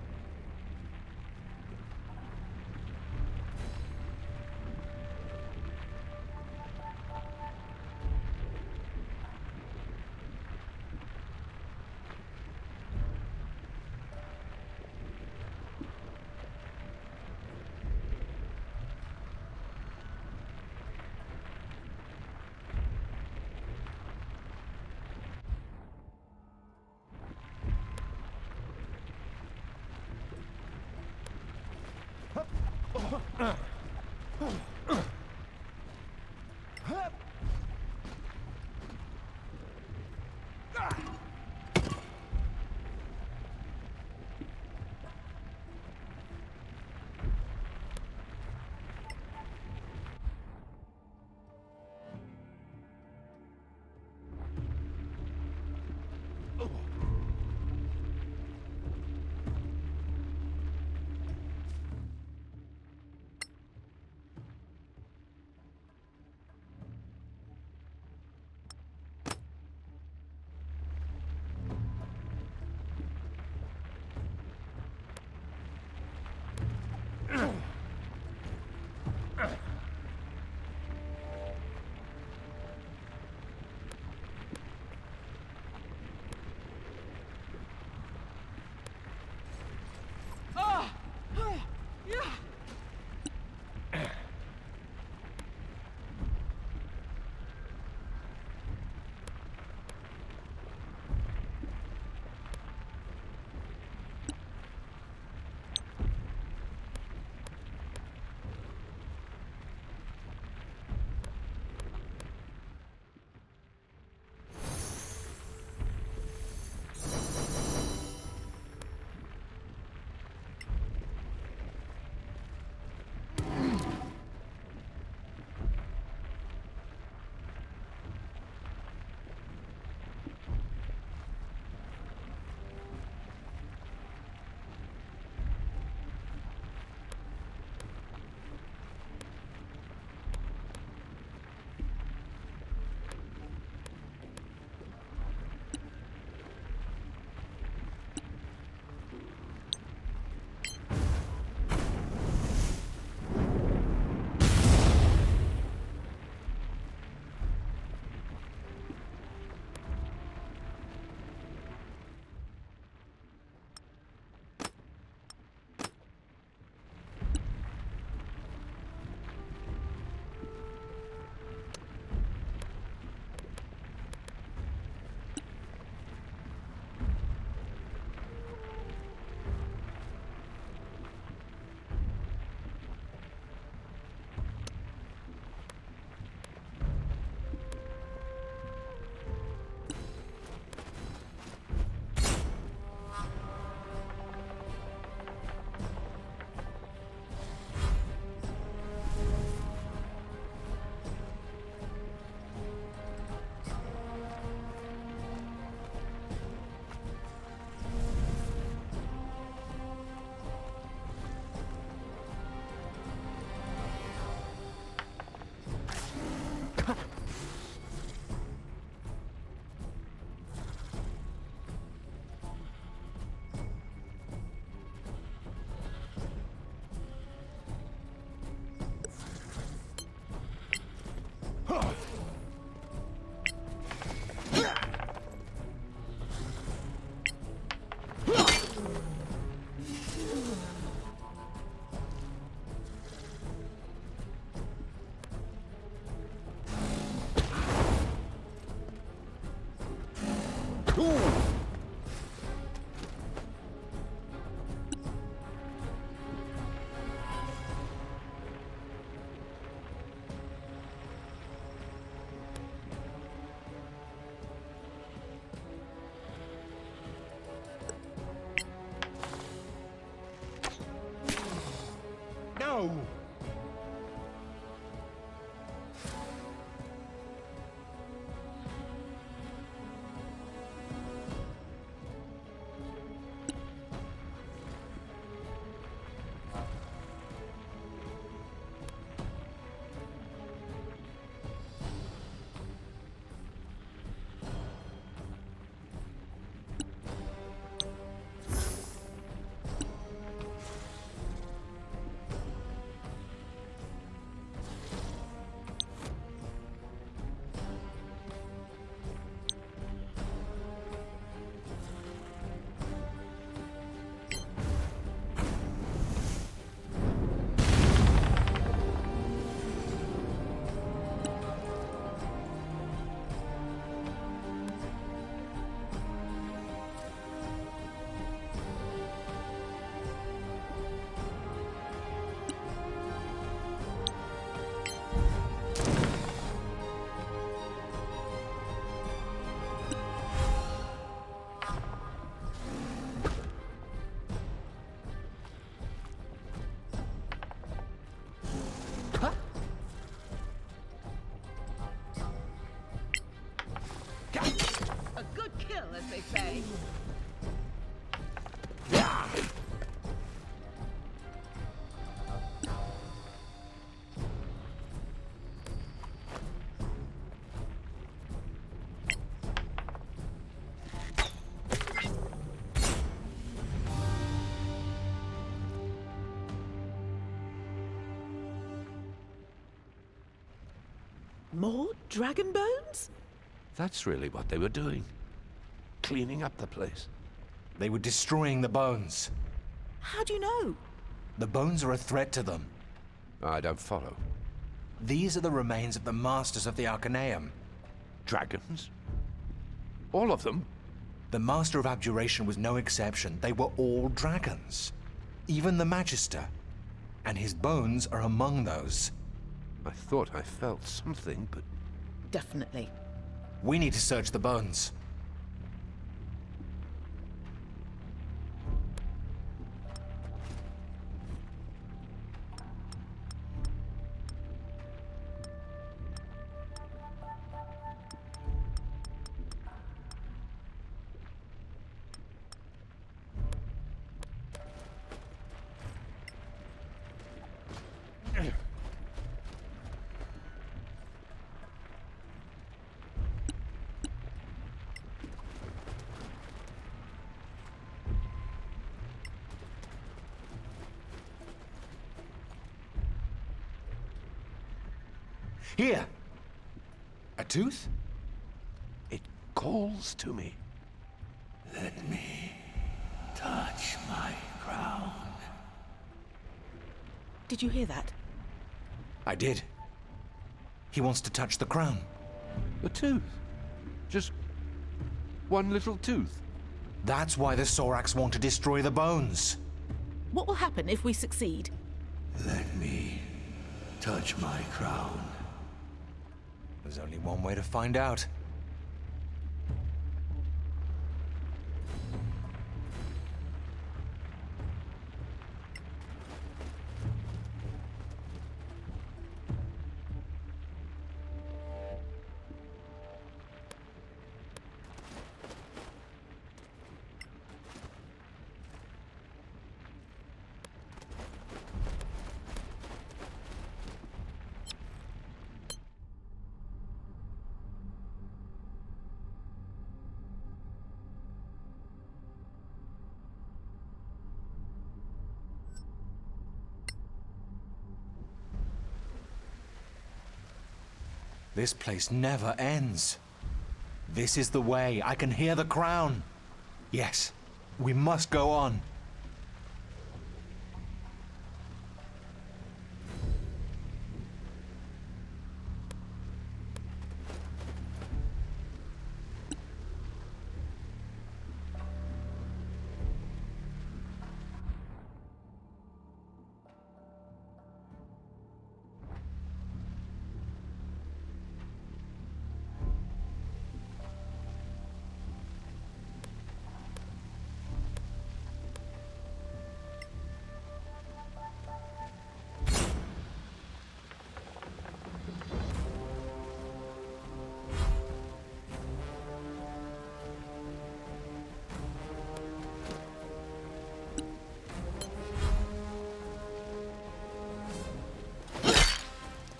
More dragon bones? That's really what they were doing. Cleaning up the place. They were destroying the bones. How do you know? The bones are a threat to them. I don't follow. These are the remains of the Masters of the Arcaneum. Dragons? All of them? The Master of Abjuration was no exception. They were all dragons. Even the Magister. And his bones are among those. I thought I felt something, but... Definitely. We need to search the bones. Here! A tooth? It calls to me. Let me touch my crown. Did you hear that? I did. He wants to touch the crown. A tooth? Just one little tooth? That's why the Sorax want to destroy the bones. What will happen if we succeed? Let me touch my crown. There's only one way to find out. This place never ends. This is the way. I can hear the crown. Yes, we must go on.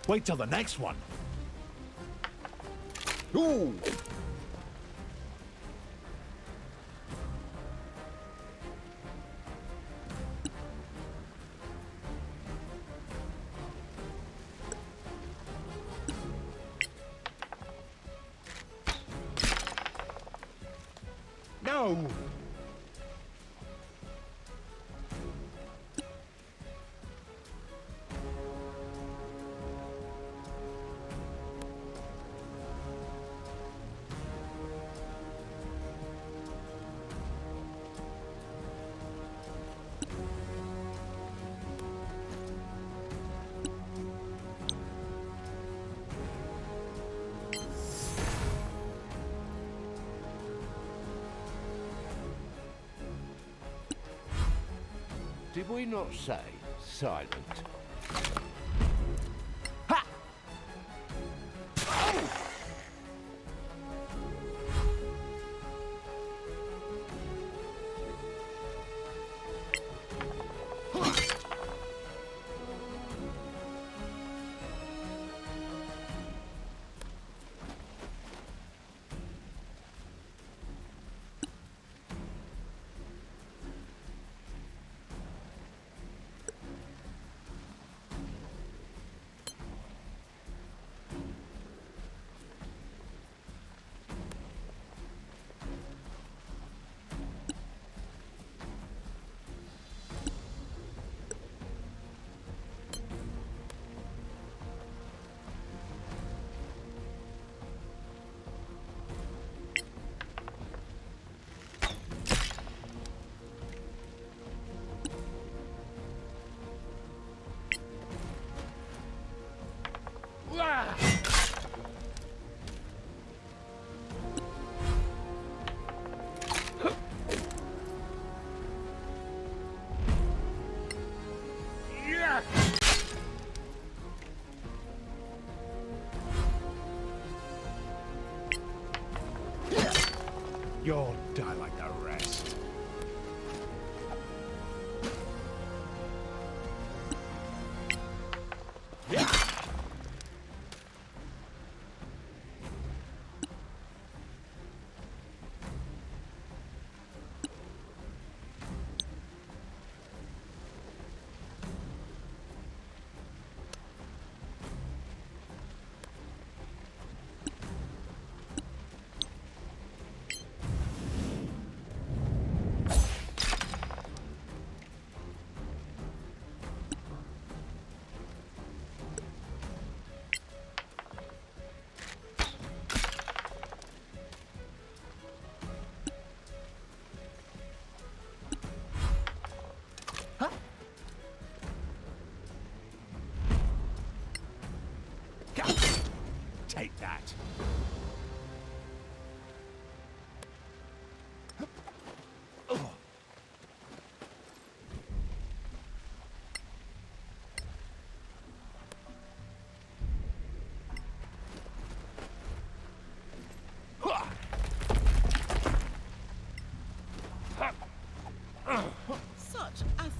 Wait till the next one. Ooh! No! Did we not say silent?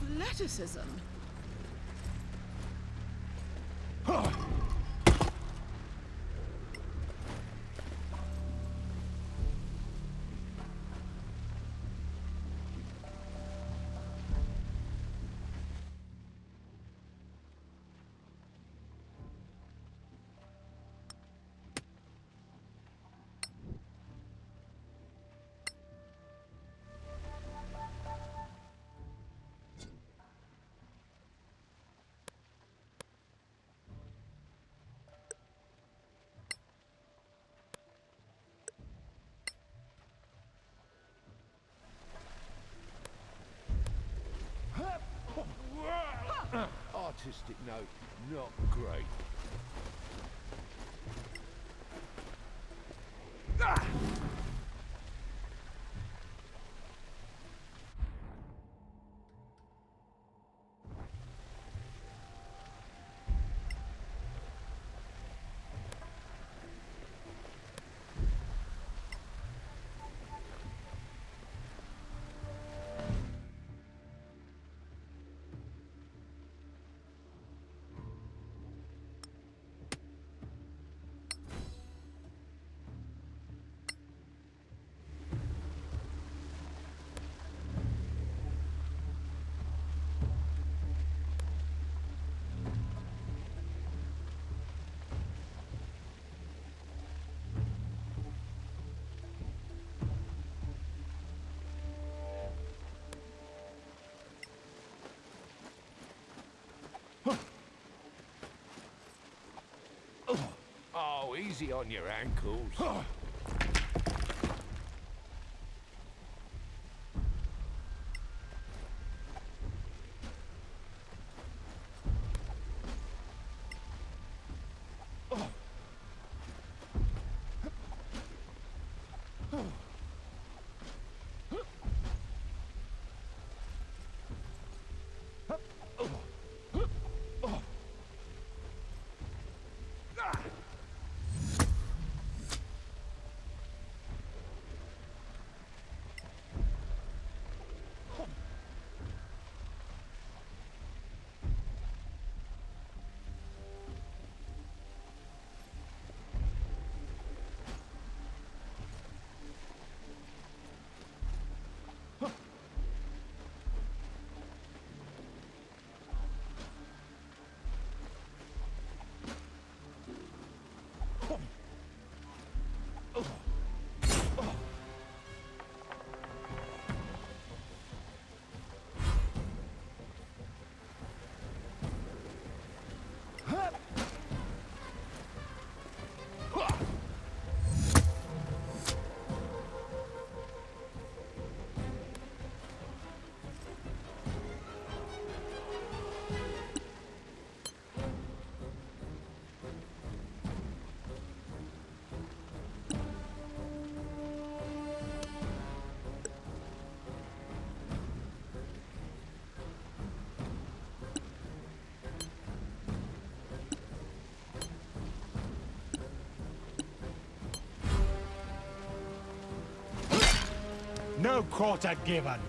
Athleticism. Artistic note, not great. Oh, easy on your ankles. No quarter given.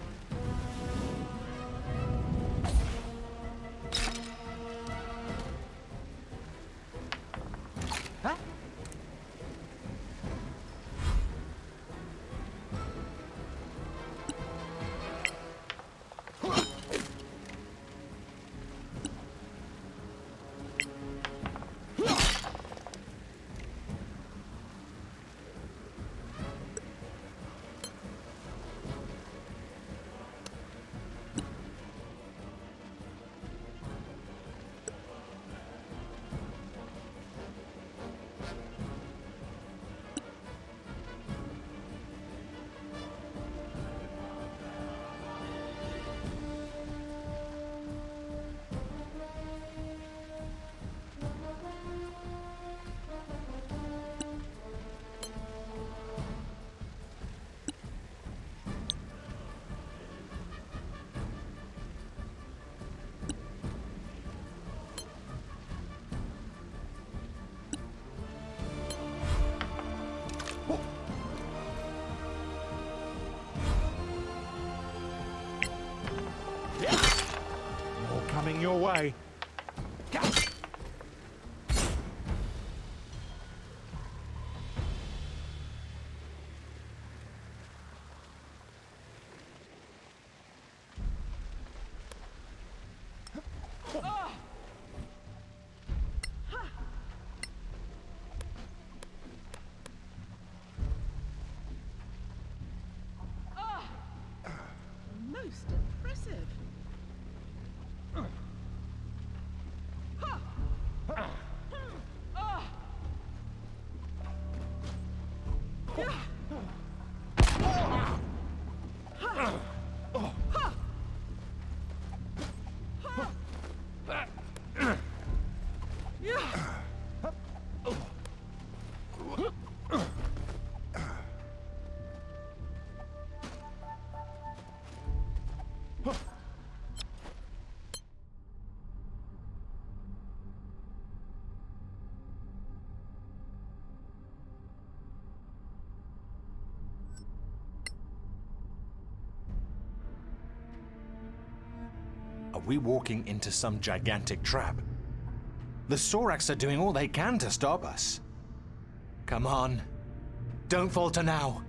coming your way. Most impressive. Are we walking into some gigantic trap? The Sorax are doing all they can to stop us. Come on. Don't falter now.